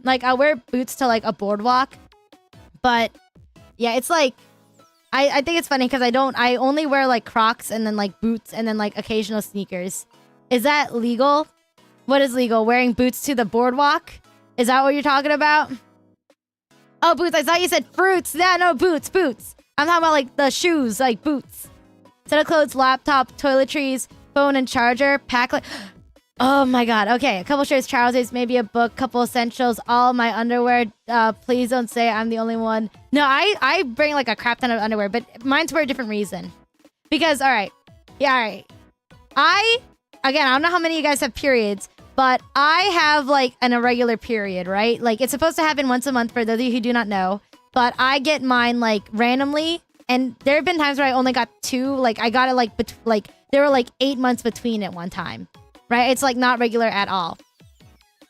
A: Like I'll wear boots to like a boardwalk. But yeah, it's like, I think it's funny because I only wear like Crocs and then like boots and then like occasional sneakers. Is that legal? What is legal? Wearing boots to the boardwalk? Is that what you're talking about? Oh, boots. I thought you said fruits. Yeah, no, boots. I'm talking about like the shoes, like boots. Set of clothes, laptop, toiletries, phone and charger, pack like... Oh my god. Okay, a couple shirts, trousers, maybe a book, couple essentials, all my underwear. Please don't say I'm the only one. No, I bring like a crap ton of underwear, but mine's for a different reason. Because, alright. Yeah, alright. Again, I don't know how many of you guys have periods, but I have like an irregular period, right? Like it's supposed to happen once a month for those of you who do not know. But I get mine like randomly. And there have been times where I only got 2. Like I got it like, there were like 8 months between at one time. Right? It's like not regular at all.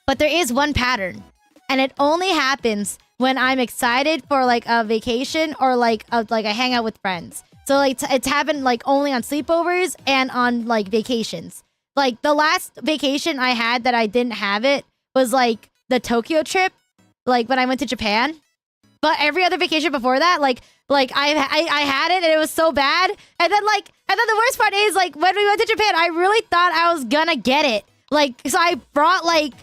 A: But there is one pattern. And it only happens when I'm excited for like a vacation or like a hangout with friends. So like it's happened like only on sleepovers and on like vacations. Like the last vacation I had that I didn't have it was like the Tokyo trip, like when I went to Japan. But every other vacation before that, like I had it and it was so bad. And then the worst part is like when we went to Japan, I really thought I was gonna get it. Like so I brought like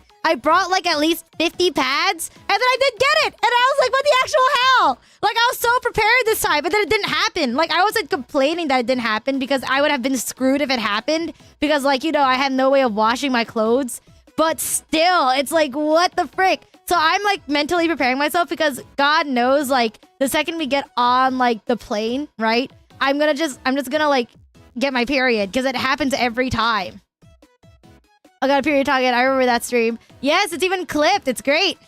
A: at least 50 pads and then I didn't get it. And I was like, what the actual hell? Like I was so prepared this time, but then it didn't happen. Like I wasn't complaining that it didn't happen because I would have been screwed if it happened because like, you know, I had no way of washing my clothes. But still, it's like, what the frick? So I'm like mentally preparing myself because God knows like the second we get on like the plane, right? I'm just gonna like get my period because it happens every time. I got a period target. I remember that stream. Yes, it's even clipped. It's great.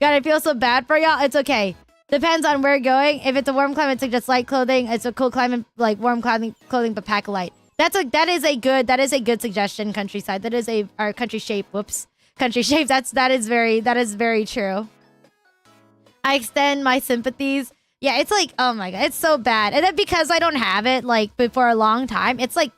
A: God, I feel so bad for y'all. It's okay. Depends on where you're going. If it's a warm climate, suggest light clothing. It's a cool climate, like warm clothing, but pack light. That is a good suggestion, Countryside. That is our country shape. Whoops. Country shape. That is very true. I extend my sympathies. Yeah, it's like, oh my god, it's so bad. And then because I don't have it like for a long time, it's heavy.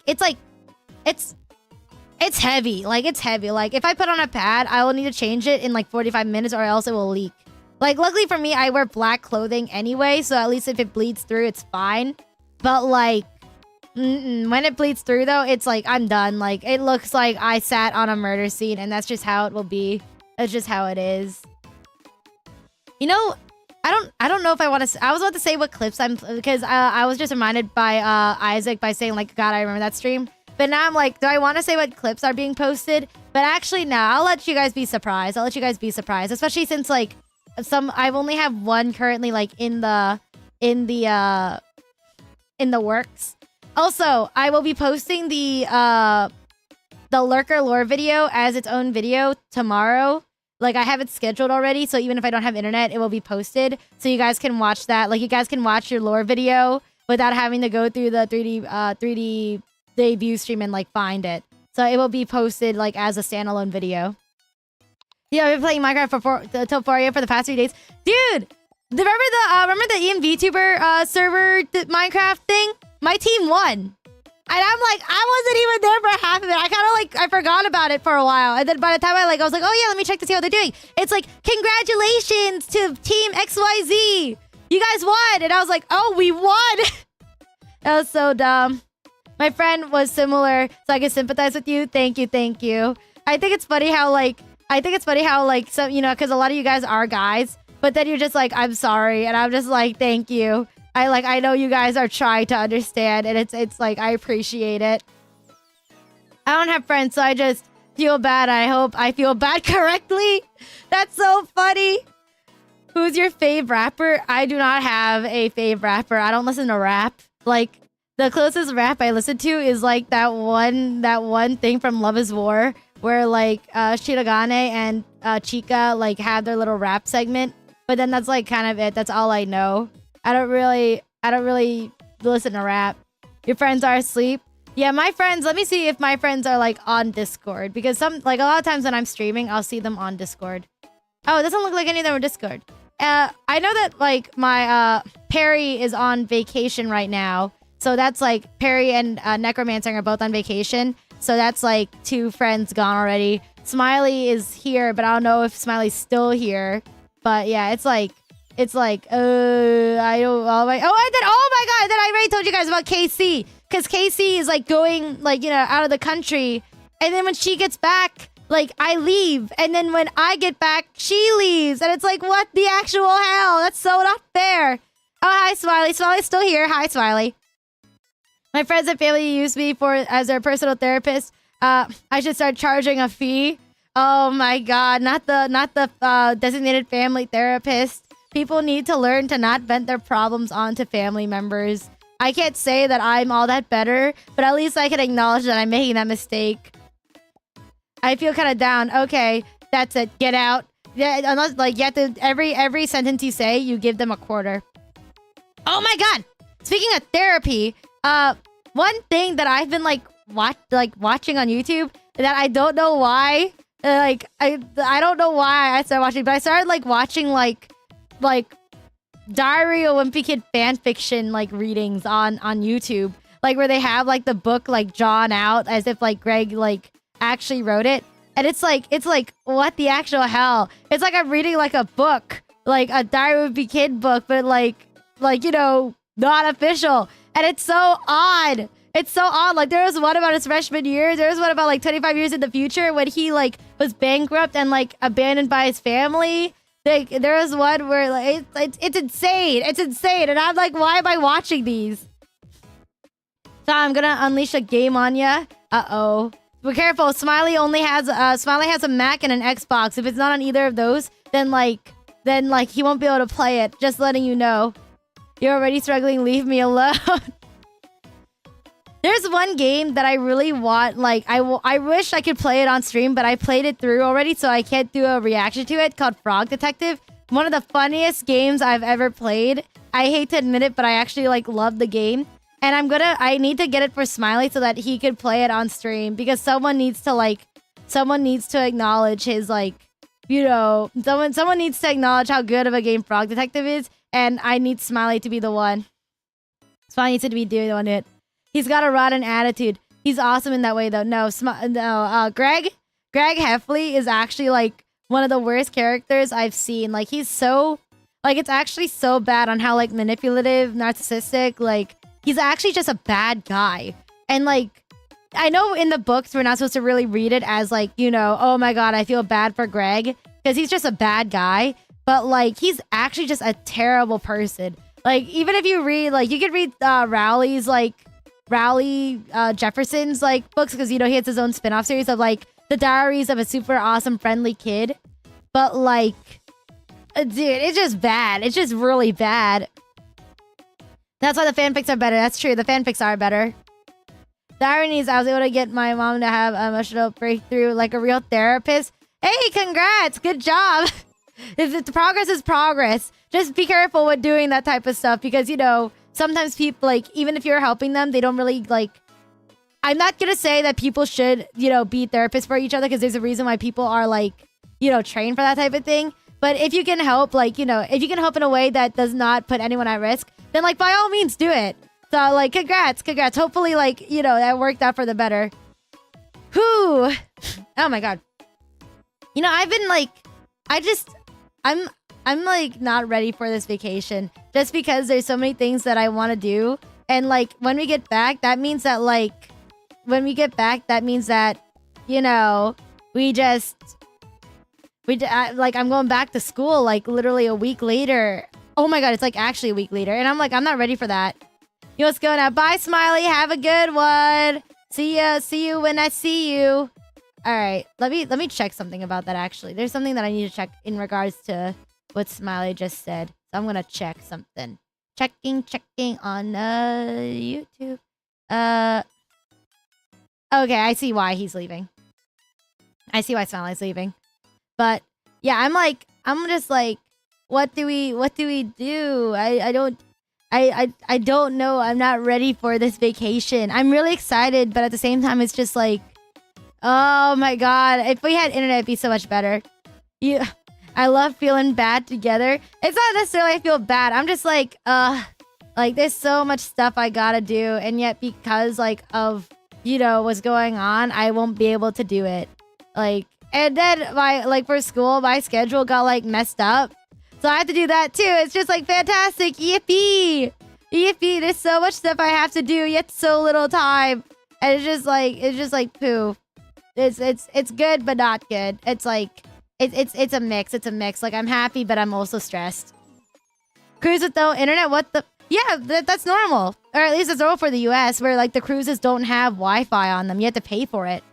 A: Like it's heavy. Like if I put on a pad, I will need to change it in like 45 minutes or else it will leak. Like luckily for me, I wear black clothing anyway, so at least if it bleeds through, it's fine. But like when it bleeds through though, it's like I'm done. Like it looks like I sat on a murder scene and that's just how it will be. That's just how it is. You know, I don't know if I want to. I was about to say what clips because I was just reminded by Isaac by saying like, God, I remember that stream. But now I'm like, do I want to say what clips are being posted? But actually, no, I'll let you guys be surprised. Especially since like I've only have one currently like in the works. Also, I will be posting the Lurker lore video as its own video tomorrow. Like, I have it scheduled already, so even if I don't have internet, it will be posted. So you guys can watch that. Like, you guys can watch your lore video without having to go through the 3D debut stream and, like, find it. So it will be posted, like, as a standalone video. Yeah, I've been playing Minecraft till 4 a.m. for the past 3 days. Dude! Remember the envtuber server Minecraft thing? My team won. And I'm like, I wasn't even there for half of it. I kind of like, I forgot about it for a while. And then by the time I was like, oh yeah, let me check to see how they're doing. It's like, congratulations to Team XYZ. You guys won. And I was like, oh, we won. That was so dumb. My friend was similar, so I can sympathize with you. Thank you, thank you. I think it's funny how some, you know, because a lot of you guys are guys, but then you're just like, I'm sorry. And I'm just like, thank you. I know you guys are trying to understand, and it's like, I appreciate it. I don't have friends, so I just feel bad. I hope I feel bad correctly. That's so funny. Who's your fave rapper? I do not have a fave rapper. I don't listen to rap. Like, the closest rap I listen to is like that one thing from Love is War, where like Shirogane and Chika like have their little rap segment. But then that's like kind of it. That's all I know. I don't really listen to rap. Your friends are asleep? Yeah, my friends, let me see if my friends are like on Discord, because a lot of times when I'm streaming, I'll see them on Discord. Oh, it doesn't look like any of them are Discord. I know that like my Perry is on vacation right now. So that's like Perry and Necromancer are both on vacation. So that's like 2 friends gone already. Smiley is here, but I don't know if Smiley's still here. But yeah, it's like I don't, oh my god, then I already told you guys about KC. Because KC is like going like, you know, out of the country. And then when she gets back, like I leave. And then when I get back, she leaves. And it's like, what the actual hell? That's so not fair. Oh, hi, Smiley. Smiley's still here. Hi, Smiley. My friends and family use me as their personal therapist. I should start charging a fee. Oh my god, not the designated family therapist. People need to learn to not vent their problems onto family members. I can't say that I'm all that better, but at least I can acknowledge that I'm making that mistake. I feel kind of down. Okay, that's it. Get out. Yeah, unless like you have to every sentence you say, you give them a quarter. Oh my god! Speaking of therapy, one thing that I've been watching on YouTube that I don't know why, I don't know why I started watching, but I started watching like Diary of a Wimpy Kid fan fiction readings on YouTube, where they have the book drawn out as if Greg actually wrote it, and it's like what the actual hell? It's like I'm reading a book, a Diary of a Wimpy Kid book, but you know, not official, and it's so odd. It's so odd. There was one about his freshman year. There was one about 25 years in the future when he was bankrupt and abandoned by his family. There was one where it's insane. It's insane, and I'm why am I watching these? So I'm gonna unleash a game on ya. Uh-oh. Be careful. Smiley has a Mac and an Xbox. If it's not on either of those, then he won't be able to play it. Just letting you know. You're already struggling. Leave me alone. There's one game that I really want. I wish I could play it on stream, but I played it through already, so I can't do a reaction to it. Called Frog Detective. One of the funniest games I've ever played. I hate to admit it, but I actually love the game. And I need to get it for Smiley so that he could play it on stream, because someone needs to acknowledge his you know, someone needs to acknowledge how good of a game Frog Detective is, and I need Smiley to be the one. Smiley needs to be doing the one it. He's got a rotten attitude. He's awesome in that way, though. No, Greg Heffley is actually one of the worst characters I've seen. He's so it's actually so bad on how manipulative, narcissistic. He's actually just a bad guy. And I know in the books we're not supposed to really read it as you know, oh my god, I feel bad for Greg because he's just a bad guy. But he's actually just a terrible person. Even if you read you could read Rowley Jefferson's books, because you know he has his own spin-off series of the Diaries of a Super Awesome Friendly Kid, but dude, it's just bad. It's just really bad. That's why the fanfics are better. That's true, the fanfics are better. The irony is I was able to get my mom to have emotional breakthrough like a real therapist. Hey, congrats, good job. Progress is progress. Just be careful with doing that type of stuff, because you know sometimes people even if you're helping them, they don't really I'm not gonna say that people should, you know, be therapists for each other, because there's a reason why people are you know, trained for that type of thing. But if you can help, you know, if you can help in a way that does not put anyone at risk, then by all means do it. So congrats. Hopefully you know, that worked out for the better. Whew. Oh my god. You know, I've been I'm not ready for this vacation, just because there's so many things that I want to do. And when we get back, that means that you know, I'm going back to school literally a week later. Oh my god, it's actually a week later, and I'm not ready for that. You know what's going on? Bye, Smiley. Have a good one. See you when I see you. All right, let me check something about that. Actually, there's something that I need to check in regards to what Smiley just said. So I'm gonna check something. Checking on YouTube. Okay, I see why he's leaving. I see why Smiley's leaving. But yeah, I'm just what do we do? I don't know. I'm not ready for this vacation. I'm really excited, but at the same time, it's just oh my god, if we had internet, it'd be so much better. I love feeling bad together. It's not necessarily I feel bad. I'm just there's so much stuff I gotta do, and yet because of, you know, what's going on, I won't be able to do it. And then my for school, my schedule got messed up, so I have to do that too. It's just fantastic. Yippee! Yippee! There's so much stuff I have to do, yet so little time, and it's just poo. It's good but not good. It's it's a mix. It's a mix. I'm happy, but I'm also stressed. Cruise with no internet? What the? Yeah, that's normal. Or at least it's normal for the US, where like the cruises don't have Wi-Fi on them. You have to pay for it.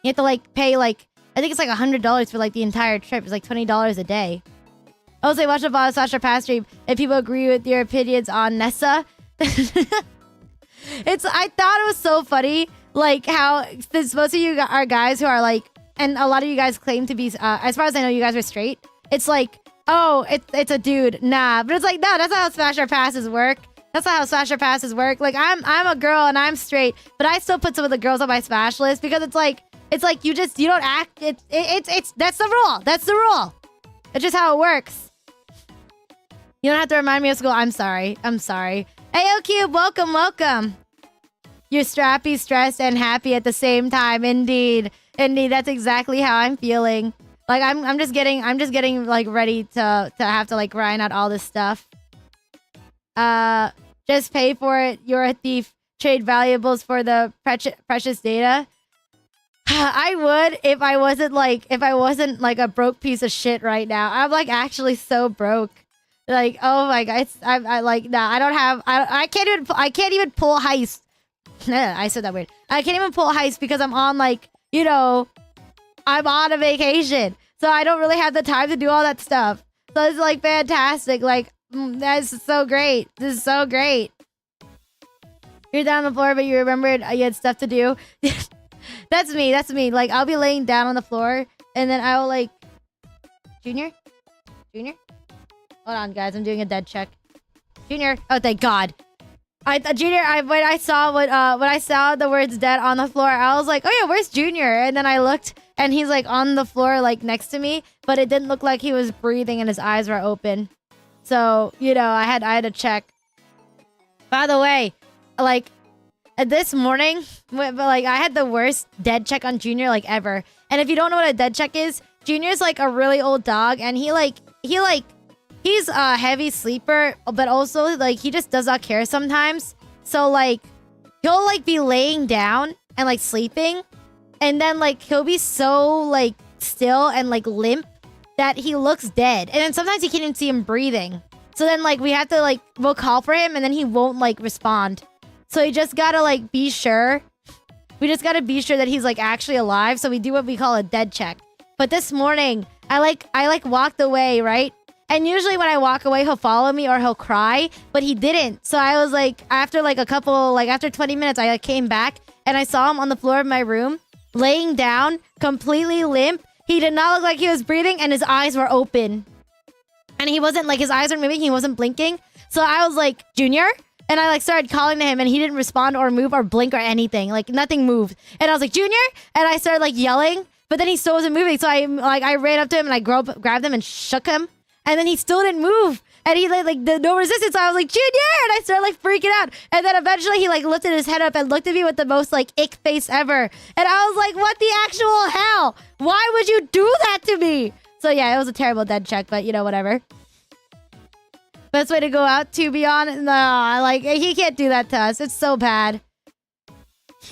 A: You have to like pay like, I think it's like $100 for like the entire trip. It's like $20 a day. I was like, watch the Sasha Pass stream if people agree with your opinions on Nessa. I thought it was so funny, like how most of you are guys who are like, and a lot of you guys claim to be, as far as I know, you guys are straight. It's like, oh, it's a dude. Nah, but it's like, no, that's not how Smasher Passes work. That's not how Smasher Passes work. Like I'm a girl and I'm straight, but I still put some of the girls on my Smash list because it's like you don't act. It's that's the rule. That's the rule. It's just how it works. You don't have to remind me of school. I'm sorry. Ayo Cube, welcome. You're strappy, stressed, and happy at the same time. Indeed, that's exactly how I'm feeling. Like I'm just getting like ready to have to like grind out all this stuff. Just pay for it. You're a thief. Trade valuables for the precious data. I would if I wasn't like a broke piece of shit right now. I'm like actually so broke. Like, oh my god, I like, nah, I can't even pull heist. I said that weird. I can't even pull heist because I'm on like, you know, I'm on a vacation. So I don't really have the time to do all that stuff. So it's like fantastic. Like, that's so great. This is so great. You're down on the floor, but you remembered you had stuff to do. That's me. Like, I'll be laying down on the floor and then I will like, Junior? Hold on, guys. I'm doing a dead check. Junior. Oh, thank God. Junior. When I saw the words "dead" on the floor, I was like, "Oh yeah, where's Junior?" And then I looked, and he's like on the floor, like next to me, but it didn't look like he was breathing, and his eyes were open. So you know, I had to check. By the way, like this morning, like I had the worst dead check on Junior like ever. And if you don't know what a dead check is, Junior's like a really old dog, and he's a heavy sleeper, but also like he just does not care sometimes. So like he'll like be laying down and like sleeping, and then like he'll be so like still and like limp that he looks dead. And then sometimes you can't even see him breathing. So then like we have to like, we'll call for him and then he won't like respond. So you just gotta like be sure. We just gotta be sure that he's like actually alive. So we do what we call a dead check. But this morning I walked away, right? And usually when I walk away, he'll follow me or he'll cry, but he didn't. So I was like, after 20 minutes, I came back and I saw him on the floor of my room, laying down, completely limp. He did not look like he was breathing and his eyes were open. And he wasn't like, his eyes weren't moving, he wasn't blinking. So I was like, Junior? And I like started calling to him and he didn't respond or move or blink or anything. Like nothing moved. And I was like, Junior? And I started like yelling, but then he still wasn't moving. So I ran up to him and I grabbed him and shook him. And then he still didn't move. And he like no resistance. So I was like, Junior! And I started like freaking out. And then eventually he like lifted his head up and looked at me with the most like ick face ever. And I was like, what the actual hell? Why would you do that to me? So yeah, it was a terrible dead check, but you know, whatever. Best way to go out, to be honest. No, like he can't do that to us. It's so bad.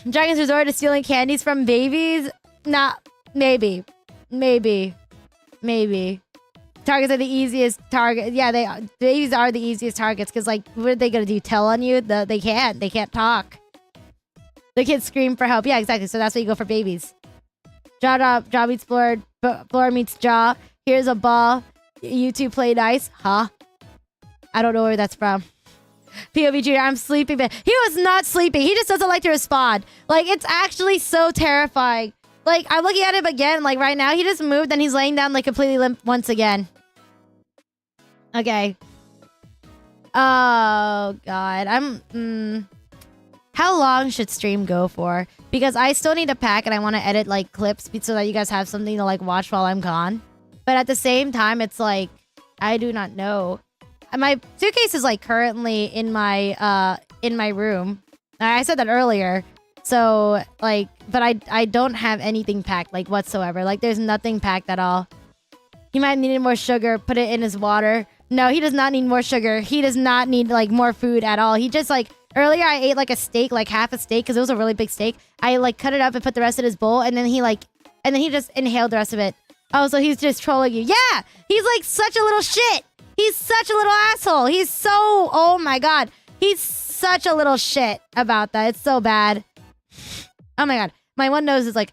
A: Dragons resort to stealing candies from babies? Nah, maybe. Targets are the easiest target. Yeah, babies are the easiest targets because, like, what are they gonna do? Tell on you? They can't talk. The kids scream for help. Yeah, exactly. So that's why you go for babies. Jaw meets floor. Floor meets jaw. Here's a ball. You two play nice, huh? I don't know where that's from. POV Junior, I'm sleeping, but he was not sleeping. He just doesn't like to respond. Like, it's actually so terrifying. Like, I'm looking at him again, like, right now. He just moved, and he's laying down, like, completely limp once again. Okay. Oh, God. How long should stream go for? Because I still need to pack, and I want to edit, like, clips so that you guys have something to, like, watch while I'm gone. But at the same time, it's like, I do not know. My suitcase is, like, currently in my room. I said that earlier. So, like, but I don't have anything packed, like, whatsoever. Like, there's nothing packed at all. He might need more sugar. Put it in his water. No, he does not need more sugar. He does not need, like, more food at all. He just, like, earlier I ate, like, a steak, like, half a steak, because it was a really big steak. I, like, cut it up and put the rest in his bowl, and then he just inhaled the rest of it. Oh, so he's just trolling you. Yeah! He's, like, such a little shit! He's such a little asshole. He's so, oh my god. He's such a little shit about that. It's so bad. Oh my god. My one nose is like,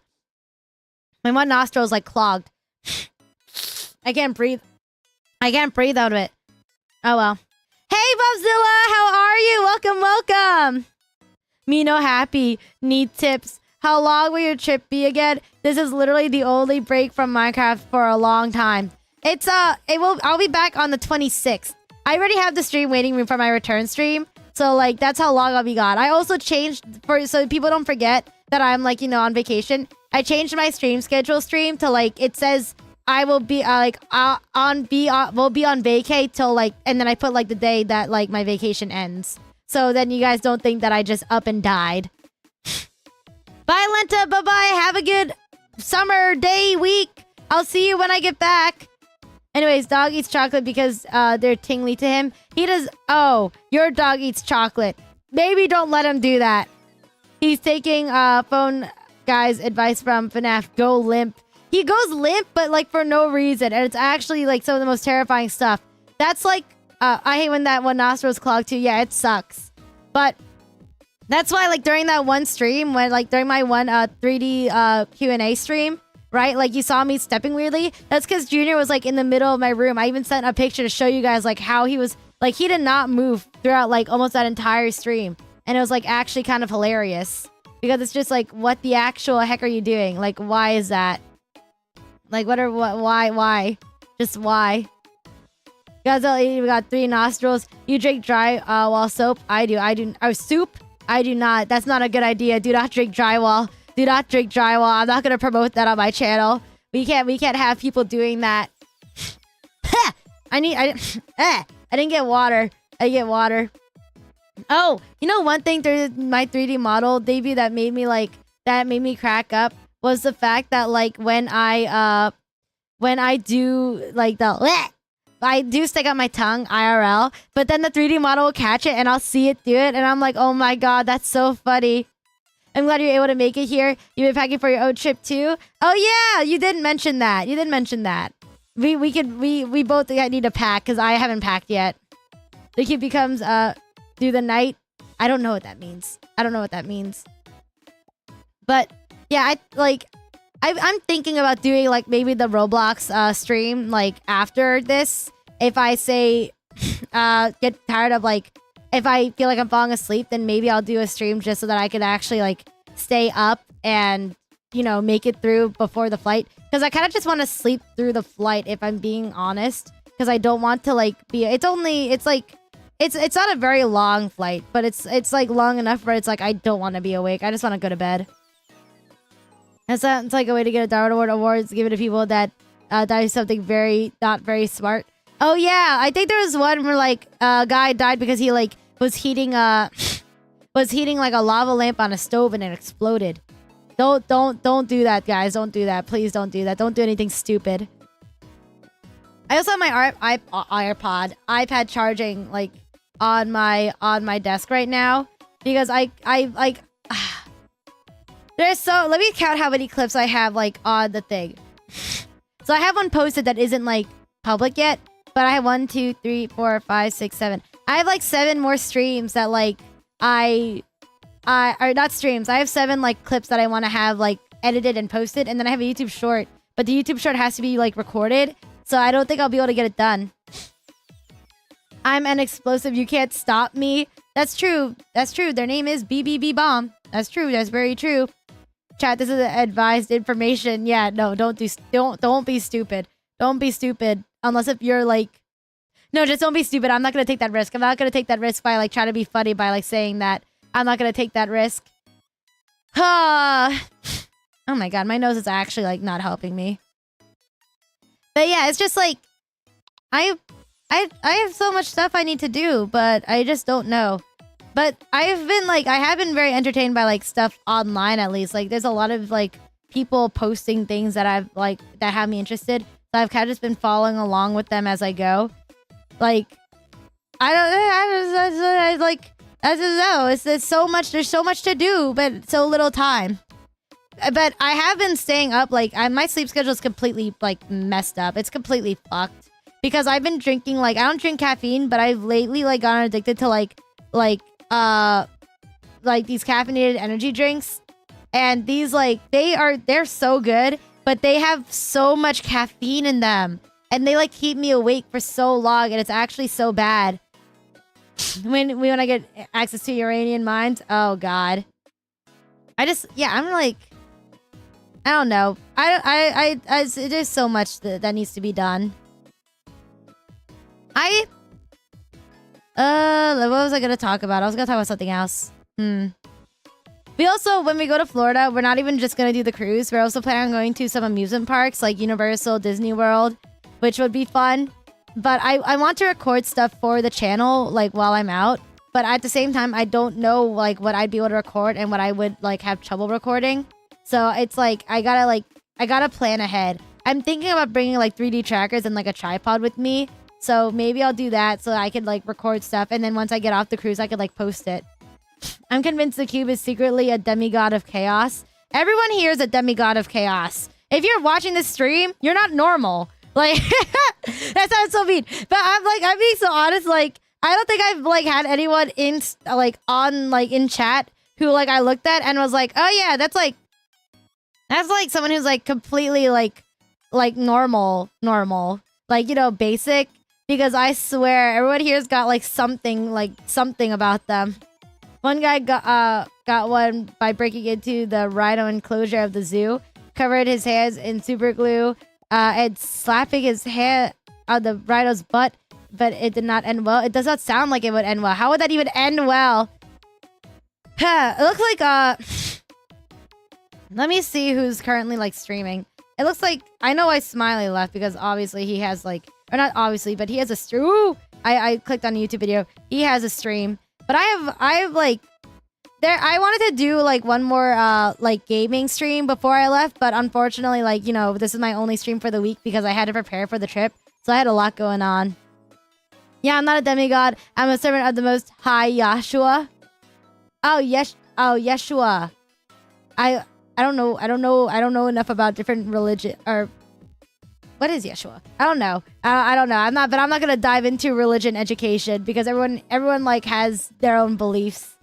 A: my one nostril is like clogged. I can't breathe. I can't breathe out of it. Oh well. Hey Bobzilla, how are you? Welcome, welcome. Me no happy. Need tips. How long will your trip be again? This is literally the only break from Minecraft for a long time. I'll be back on the 26th. I already have the stream waiting room for my return stream. So like that's how long I'll be gone. I also changed so people don't forget that I'm like, you know, on vacation. I changed my stream schedule to like it says I will be we'll be on vacay till like, and then I put like the day that like my vacation ends. So then you guys don't think that I just up and died. Bye Lenta, bye bye. Have a good summer day, week. I'll see you when I get back. Anyways, dog eats chocolate because they're tingly to him. He does. Oh, your dog eats chocolate. Maybe don't let him do that. He's taking phone guy's advice from FNAF. Go limp. He goes limp, but like for no reason, and it's actually like some of the most terrifying stuff. That's like I hate when that one nostril is clogged too. Yeah, it sucks. But that's why like during that one stream, when like during my one 3D Q&A stream, right? Like you saw me stepping weirdly. That's because Junior was like in the middle of my room. I even sent a picture to show you guys like how he was like he did not move throughout like almost that entire stream, and it was like actually kind of hilarious because it's just like what the actual heck are you doing? Like why is that? Like why? Just why? Guys, we got 3 nostrils. You drink dry wall soap. I do. Oh, soup. I do not. That's not a good idea. Do not drink drywall. Do not drink drywall. I'm not gonna promote that on my channel. We can't have people doing that. I didn't get water. I get water. Oh, you know one thing through my 3D model debut that made me crack up was the fact that like when I do like I do stick out my tongue IRL, but then the 3D model will catch it and I'll see it do it and I'm like, oh my god, that's so funny. I'm glad you're able to make it here. You've been packing for your own trip too? Oh yeah, you didn't mention that. We both need to pack because I haven't packed yet. The kid becomes through the night. I don't know what that means. But yeah, I'm thinking about doing like maybe the Roblox stream like after this. If I say get tired of like if I feel like I'm falling asleep, then maybe I'll do a stream just so that I can actually like stay up and you know make it through before the flight. Because I kind of just want to sleep through the flight if I'm being honest. Because I don't want to like be. It's not a very long flight, but it's like long enough where it's like I don't want to be awake. I just want to go to bed. It's like a way to get a Darwin Awards given to people that do something not very smart. Oh yeah, I think there was one where like a guy died because he like was heating like a lava lamp on a stove and it exploded. Don't do that, guys. Don't do that. Please don't do that. Don't do anything stupid. I also have my iPad charging like on my desk right now because I like. Let me count how many clips I have like on the thing. So I have one posted that isn't like public yet, but I have 1, 2, 3, 4, 5, 6, 7. I have like 7 more streams that like I are not streams. I have 7 like clips that I want to have like edited and posted, and then I have a YouTube short, but the YouTube short has to be like recorded, so I don't think I'll be able to get it done. I'm an explosive. You can't stop me. That's true. Their name is BBB Bomb. That's true. That's very true. Chat, this is advised information. Yeah, no, don't be stupid. Don't be stupid. Unless if you're like... No, just don't be stupid. I'm not going to take that risk. I'm not going to take that risk by like trying to be funny by like saying that. I'm not going to take that risk. Oh my god, my nose is actually like not helping me. But yeah, it's just like... I have so much stuff I need to do, but I just don't know. But I have been very entertained by like stuff online at least. Like there's a lot of like people posting things that I've like that have me interested. So I've kind of just been following along with them as I go. Like I just know. It's so much. There's so much to do, but so little time. But I have been staying up. Like my sleep schedule is completely like messed up. It's completely fucked. because I've been drinking, like, I don't drink caffeine, but I've lately, like, gotten addicted to, like these caffeinated energy drinks. And these, like, they're so good, but they have so much caffeine in them. And they, like, keep me awake for so long, and it's actually so bad. when I get access to uranium mines, oh, God. I'm like, I don't know. There's so much that needs to be done. What was I gonna talk about? I was gonna talk about something else. We also, when we go to Florida, we're not even just gonna do the cruise. We're also planning on going to some amusement parks like Universal, Disney World, which would be fun. But I want to record stuff for the channel, like, while I'm out. But at the same time, I don't know, like, what I'd be able to record and what I would, like, have trouble recording. So it's like, I gotta plan ahead. I'm thinking about bringing, like, 3D trackers and, like, a tripod with me. So maybe I'll do that so I could, like, record stuff. And then once I get off the cruise, I could, like, post it. I'm convinced the cube is secretly a demigod of chaos. Everyone here is a demigod of chaos. If you're watching this stream, you're not normal. Like, that sounds so mean. But I'm being so honest, like, I don't think I've, like, had anyone in, like, in chat who, like, I looked at and was like, oh, yeah, that's, like, someone who's, like, completely, like, normal. Like, you know, basic. Because I swear, everyone here's got, like, something about them. One guy got one by breaking into the rhino enclosure of the zoo, covered his hands in super glue, and slapping his hand on the rhino's butt, but it did not end well. It does not sound like it would end well. How would that even end well? It looks like, let me see who's currently, like, streaming. It looks like, I know why Smiley left, because obviously he has, like, or not obviously, but he has a stream. Ooh! I clicked on a YouTube video. He has a stream. But I have, like, I wanted to do, like, one more, like, gaming stream before I left, but unfortunately, like, you know, this is my only stream for the week because I had to prepare for the trip, so I had a lot going on. Yeah, I'm not a demigod. I'm a servant of the Most High Yahshua. Oh, Yeshua. I don't know enough about different religion, or what is Yeshua? I don't know. I don't know. I'm not gonna dive into religion education because everyone like has their own beliefs.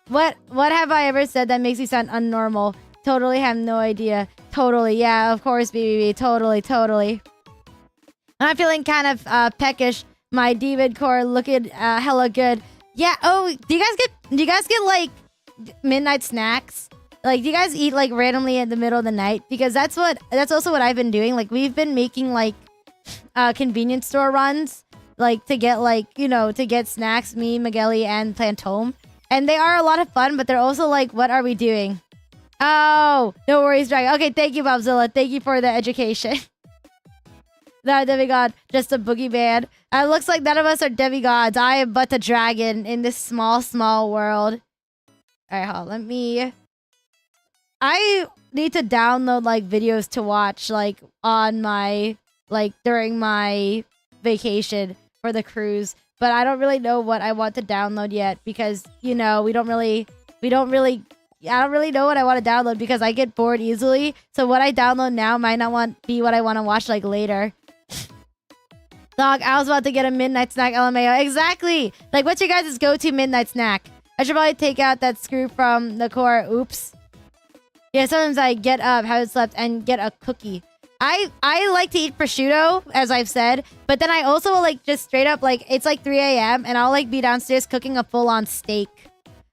A: What have I ever said that makes you sound unnormal? Totally have no idea. Totally, yeah, of course, BBB. Totally. I'm feeling kind of peckish. My demon core looking hella good. Yeah. Oh, do you guys get like midnight snacks? Like, do you guys eat like randomly in the middle of the night? Because that's also what I've been doing. Like, we've been making like convenience store runs, like to get like, you know, to get snacks. Me, Magelli, and Plantome, and they are a lot of fun. But they're also like, what are we doing? Oh, no worries, Dragon. Okay, thank you, Bobzilla. Thank you for the education. No, demigod, just a boogeyman. It looks like none of us are demigods. I am but a dragon in this small world. Alright, hold on. Let me... I need to download, like, videos to watch, like, on my... Like, during my vacation for the cruise. But I don't really know what I want to download yet because, you know, I don't really know what I want to download because I get bored easily. So what I download now might not be what I want to watch, like, later. Dog, I was about to get a midnight snack, LMAO. Exactly! Like, what's your guys' go-to midnight snack? I should probably take out that screw from the core. Oops. Yeah, sometimes I get up, haven't slept, and get a cookie. I like to eat prosciutto, as I've said, but then I also will, like, just straight up, like, it's like 3 a.m., and I'll, like, be downstairs cooking a full-on steak.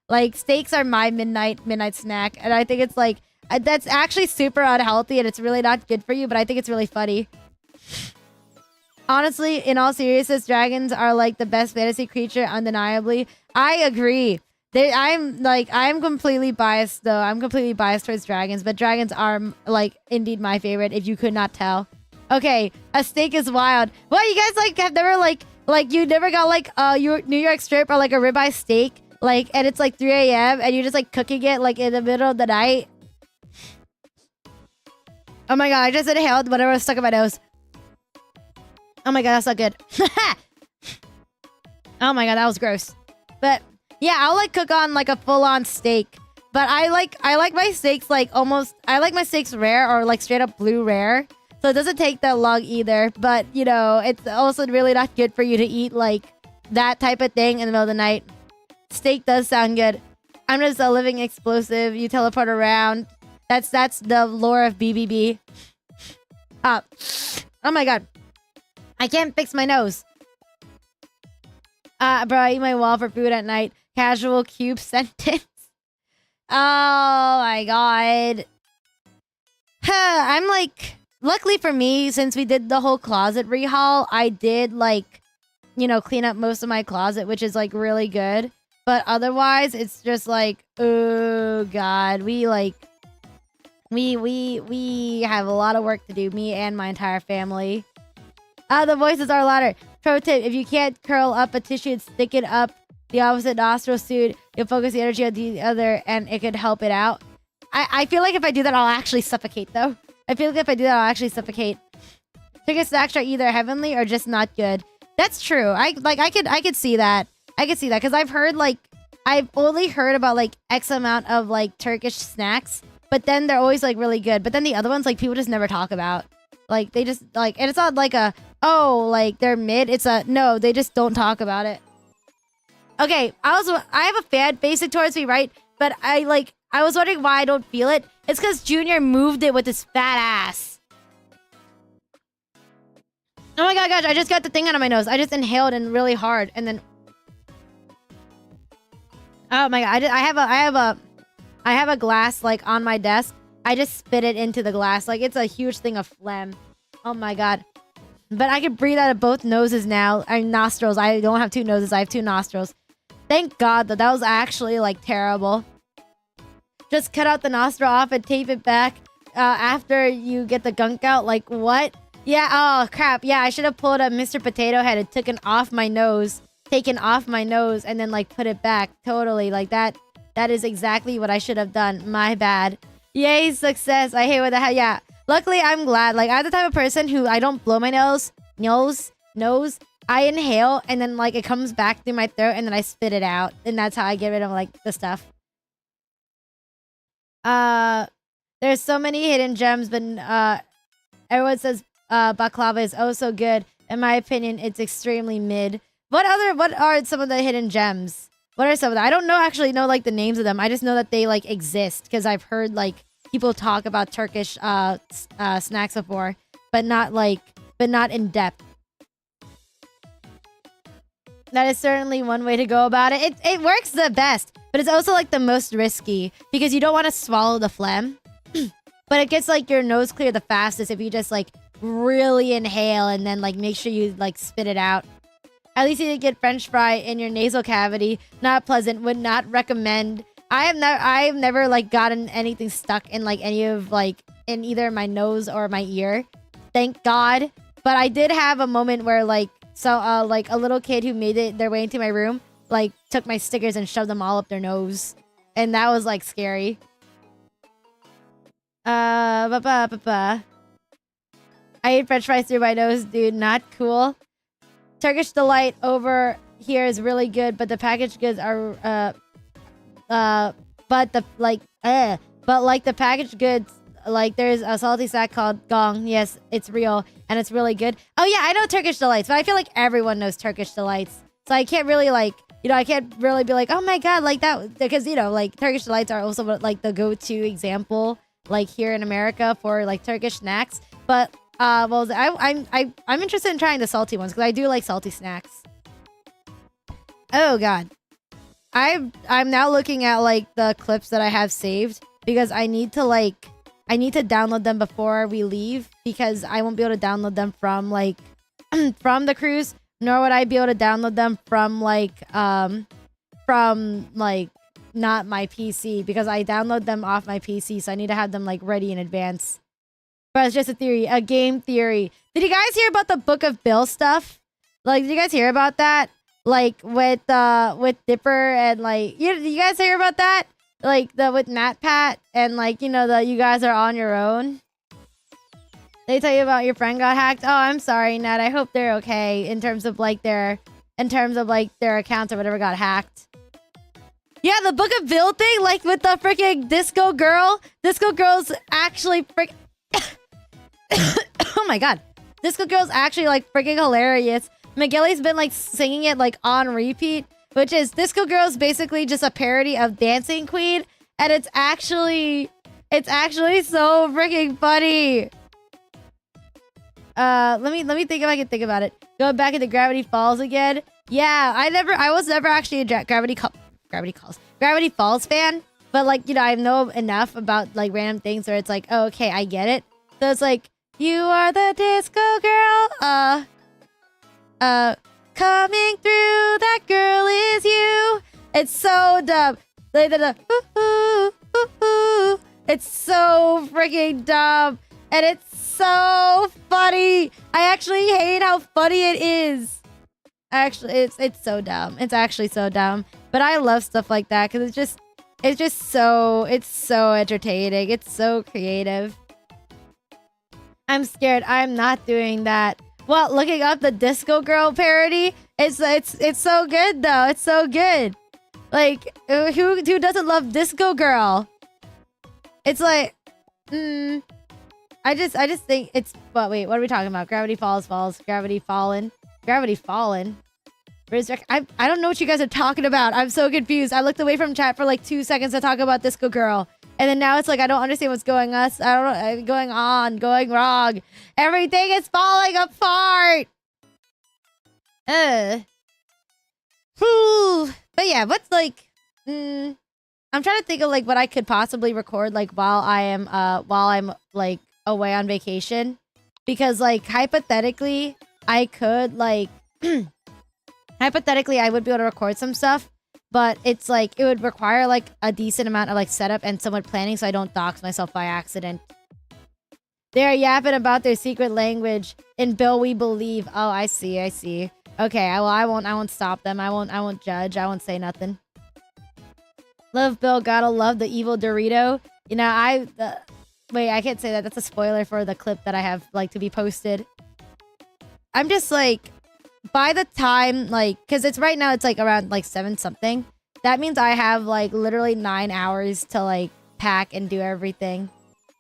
A: Like, steaks are my midnight snack, and I think it's, like, that's actually super unhealthy, and it's really not good for you, but I think it's really funny. Honestly, in all seriousness, dragons are, like, the best fantasy creature, undeniably. I agree. I'm completely biased, though. I'm completely biased towards dragons, but dragons are, like, indeed my favorite, if you could not tell. Okay, a steak is wild. What, you guys, like, have never, like, you never got, like, your New York strip or, like, a ribeye steak, like, and it's, like, 3 a.m., and you're just, like, cooking it, like, in the middle of the night? Oh my god, I just inhaled whatever was stuck in my nose. Oh my god, that's not good. Oh my god, that was gross. But... yeah, I'll, like, cook on, like, a full-on steak. But I like my steaks, like, almost... I like my steaks rare or, like, straight-up blue rare. So it doesn't take that long either. But, you know, it's also really not good for you to eat, like, that type of thing in the middle of the night. Steak does sound good. I'm just a living explosive. You teleport around. That's the lore of BBB. Oh my god. I can't fix my nose. Bro, I eat my wall for food at night. Casual cube sentence. Oh my god. I'm like... Luckily for me, since we did the whole closet rehaul, I did, like, you know, clean up most of my closet, which is, like, really good. But otherwise, it's just like, oh god, we have a lot of work to do, me and my entire family. The voices are louder. Pro tip, if you can't curl up a tissue and stick it up the opposite nostril suit, you'll focus the energy on the other and it could help it out. I feel like if I do that, I'll actually suffocate, though. I feel like if I do that, I'll actually suffocate. Chicken snacks are either heavenly or just not good. That's true. I could see that. I could see that because I've only heard about like X amount of like Turkish snacks, but then they're always like really good. But then the other ones, like, people just never talk about. Like, they just like, and it's not like a, oh, like they're mid. It's a, no, they just don't talk about it. Okay, I have a fan basic towards me, right? But I was wondering why I don't feel it. It's because Junior moved it with his fat ass. Oh my god, gosh, I just got the thing out of my nose. I just inhaled and really hard, and then... Oh my god, I have a glass, like, on my desk. I just spit it into the glass. Like, it's a huge thing of phlegm. Oh my god. But I can breathe out of both noses now. Nostrils. I don't have two noses. I have two nostrils. Thank god that was actually, like, terrible. Just cut out the nostril off and tape it back after you get the gunk out. Like, what? Yeah, oh, crap. Yeah, I should have pulled up Mr. Potato Head and taken off my nose, and then, like, put it back. Totally. Like, that is exactly what I should have done. My bad. Yay, success. I hate what the hell. Yeah. Luckily, I'm glad. Like, I'm the type of person who I don't blow my nose. I inhale, and then, like, it comes back through my throat, and then I spit it out. And that's how I get rid of, like, the stuff. There's so many hidden gems, but everyone says baklava is oh so good. In my opinion, it's extremely mid. What are some of the hidden gems? What are some of them? I don't actually know like the names of them. I just know that they like exist because I've heard like people talk about Turkish snacks before, but not in depth. That is certainly one way to go about it. It works the best, but it's also like the most risky because you don't want to swallow the phlegm. But it gets like your nose clear the fastest if you just like really inhale and then like make sure you like spit it out. At least you didn't get French fry in your nasal cavity. Not pleasant. Would not recommend. I've never like gotten anything stuck in like any of like in either my nose or my ear. Thank God. But I did have a moment where like like a little kid who made it their way into my room like took my stickers and shoved them all up their nose, and that was like scary. I ate French fries through my nose, dude. Not cool. Turkish Delight over here is really good, but the packaged goods are but like the packaged goods, like there's a salty snack called Gong. Yes, it's real and it's really good. Oh yeah, I know Turkish Delights, but I feel like everyone knows Turkish Delights, so I can't really like, you know, I can't really be like, oh my god, like that, because you know, like Turkish Delights are also like the go-to example like here in America for like Turkish snacks. But well, I'm interested in trying the salty ones because I do like salty snacks. Oh god, I'm now looking at like the clips that I have saved because I need to download them before we leave because I won't be able to download them from like from the cruise, nor would I be able to download them from like not my PC because I download them off my PC, so I need to have them like ready in advance. But it's just a theory, a game theory. Did you guys hear about the Book of Bill stuff? Like, did you guys hear about that? Like with Dipper and like you guys hear about that? Like with MatPat and like, you know, you guys are on your own. They tell you about your friend got hacked. Oh, I'm sorry, Nat. I hope they're okay in terms of like their accounts or whatever got hacked. Yeah, the Book of Bill thing, like with the freaking disco girl. Disco girl's actually my god. Disco Girl's actually like freaking hilarious. McGilly's been like singing it like on repeat, which is Disco Girl's basically just a parody of Dancing Queen, and it's actually so freaking funny. Let me think if I can think about it. Going back into Gravity Falls again. Yeah, I was never actually a Gravity Falls fan, but like, you know, I know enough about like random things where it's like, oh, okay, I get it. So it's like, you are the disco girl, coming through, that girl is you. It's so dumb. It's so freaking dumb. And it's so funny. I actually hate how funny it is. Actually, it's so dumb. It's actually so dumb. But I love stuff like that because it's so entertaining. It's so creative. I'm scared. I'm not doing that. Well, looking up the Disco Girl parody, it's so good though. It's so good. Like, who doesn't love Disco Girl? It's like, I just think it's. But wait, what are we talking about? Gravity Falls, Gravity Fallen, Gravity Fallen. I don't know what you guys are talking about. I'm so confused. I looked away from chat for like 2 seconds to talk about Disco Girl, and then now it's like I don't understand what's going on, going wrong. Everything is falling apart. But yeah, what's like, I'm trying to think of like what I could possibly record like while I'm like away on vacation, because like hypothetically I could like hypothetically I would be able to record some stuff, but it's like it would require like a decent amount of like setup and somewhat planning so I don't dox myself by accident. They're yapping about their secret language in Bill We Believe. Oh, I see. Okay, well, I won't stop them. I won't judge. I won't say nothing. Love Bill, gotta love the evil Dorito. You know, wait, I can't say that. That's a spoiler for the clip that I have like to be posted. I'm just like, by the time like, because it's right now it's like around like 7 something. That means I have like literally 9 hours to like pack and do everything.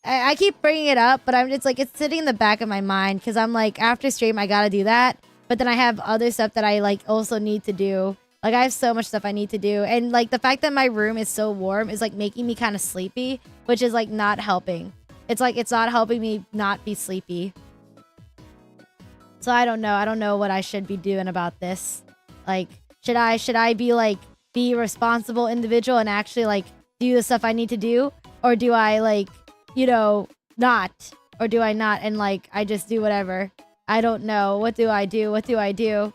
A: I keep bringing it up, but it's like it's sitting in the back of my mind because I'm like, after stream I gotta do that. But then I have other stuff that I like also need to do. Like I have so much stuff I need to do. And like the fact that my room is so warm is like making me kind of sleepy, which is like not helping. It's like it's not helping me not be sleepy. So I don't know. I don't know what I should be doing about this. Like, should I be like be a responsible individual and actually like do the stuff I need to do? Or do I like, you know, not? Or do I not and like I just do whatever? I don't know. What do I do? What do I do?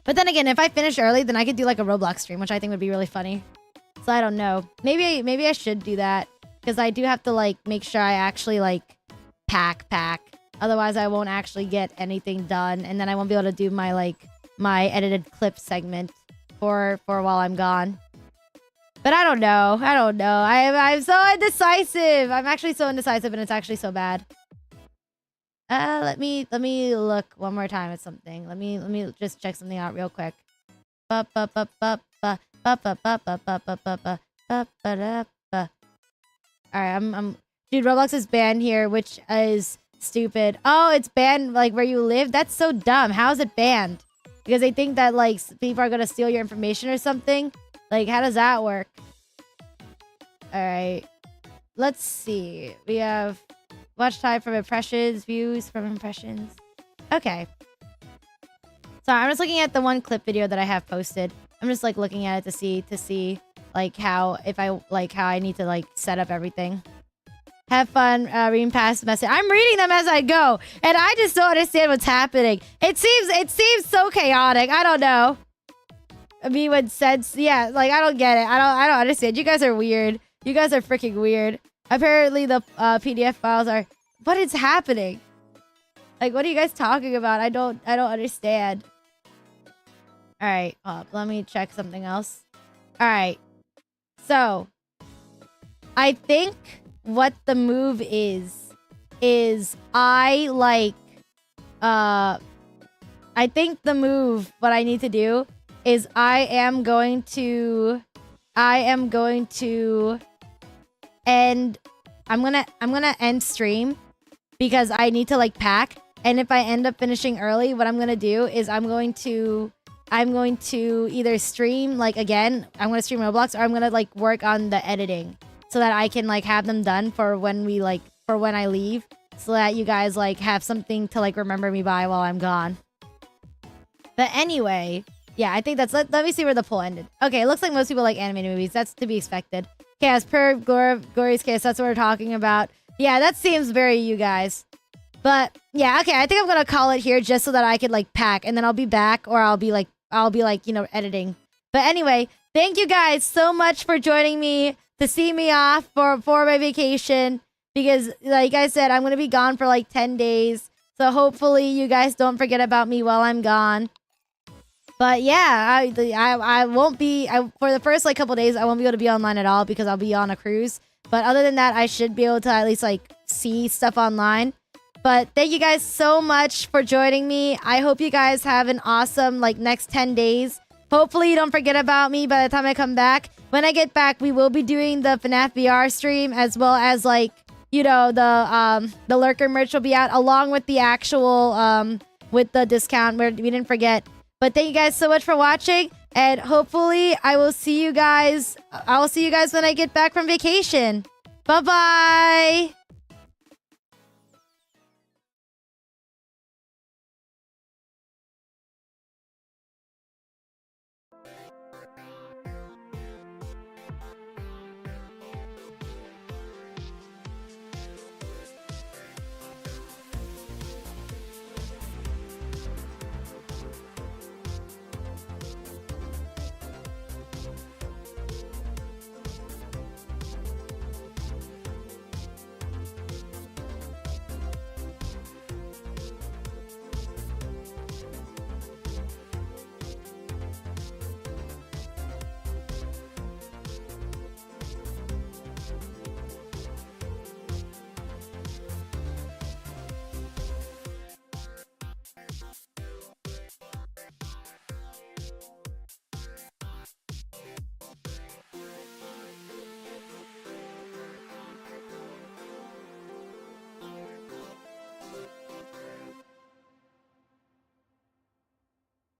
A: But then again, if I finish early, then I could do like a Roblox stream, which I think would be really funny. So I don't know. Maybe I should do that. Because I do have to like make sure I actually like pack. Otherwise I won't actually get anything done. And then I won't be able to do my like my edited clip segment for while I'm gone. But I don't know. I'm so indecisive. I'm actually so indecisive and it's actually so bad. Let me look one more time at something. Let me just check something out real quick. Alright, dude, Roblox is banned here, which is stupid. Oh, it's banned like where you live? That's so dumb. How is it banned? Because they think that like people are gonna steal your information or something? Like, how does that work? Alright. Let's see. We have watch time from impressions, views from impressions. Okay. So I'm just looking at the one clip video that I have posted. I'm just like looking at it to see like how I need to like set up everything. Have fun reading past the message. I'm reading them as I go, and I just don't understand what's happening. It seems so chaotic. I don't know. I mean, when sense, yeah, like I don't get it. I don't understand. You guys are weird. You guys are freaking weird. Apparently the PDF files are... What is happening? Like, what are you guys talking about? I don't understand. Alright, let me check something else. Alright. So, I think what the move is I think the move, what I need to do is I am going to end... I'm gonna end stream because I need to like pack. And if I end up finishing early, what I'm gonna do is I'm going to either stream like again, I'm gonna stream Roblox, or I'm gonna like work on the editing so that I can like have them done for when I leave, so that you guys like have something to like remember me by while I'm gone. But anyway, yeah, I think that's... Let me see where the poll ended. Okay, it looks like most people like animated movies. That's to be expected. Okay, as per Gory's case, that's what we're talking about. Yeah, that seems very you guys. But yeah, okay, I think I'm gonna call it here just so that I could like pack, and then I'll be back, or I'll be like, you know, editing. But anyway, thank you guys so much for joining me to see me off for my vacation, because like I said, I'm gonna be gone for like 10 days. So hopefully you guys don't forget about me while I'm gone. But yeah, I won't be... for the first like couple days, I won't be able to be online at all because I'll be on a cruise. But other than that, I should be able to at least like see stuff online. But thank you guys so much for joining me. I hope you guys have an awesome like next 10 days. Hopefully you don't forget about me by the time I come back. When I get back, we will be doing the FNAF VR stream, as well as like, you know, the lurker merch will be out along with the actual with the discount where we didn't forget. But thank you guys so much for watching, and hopefully I will see you guys when I get back from vacation. Bye-bye!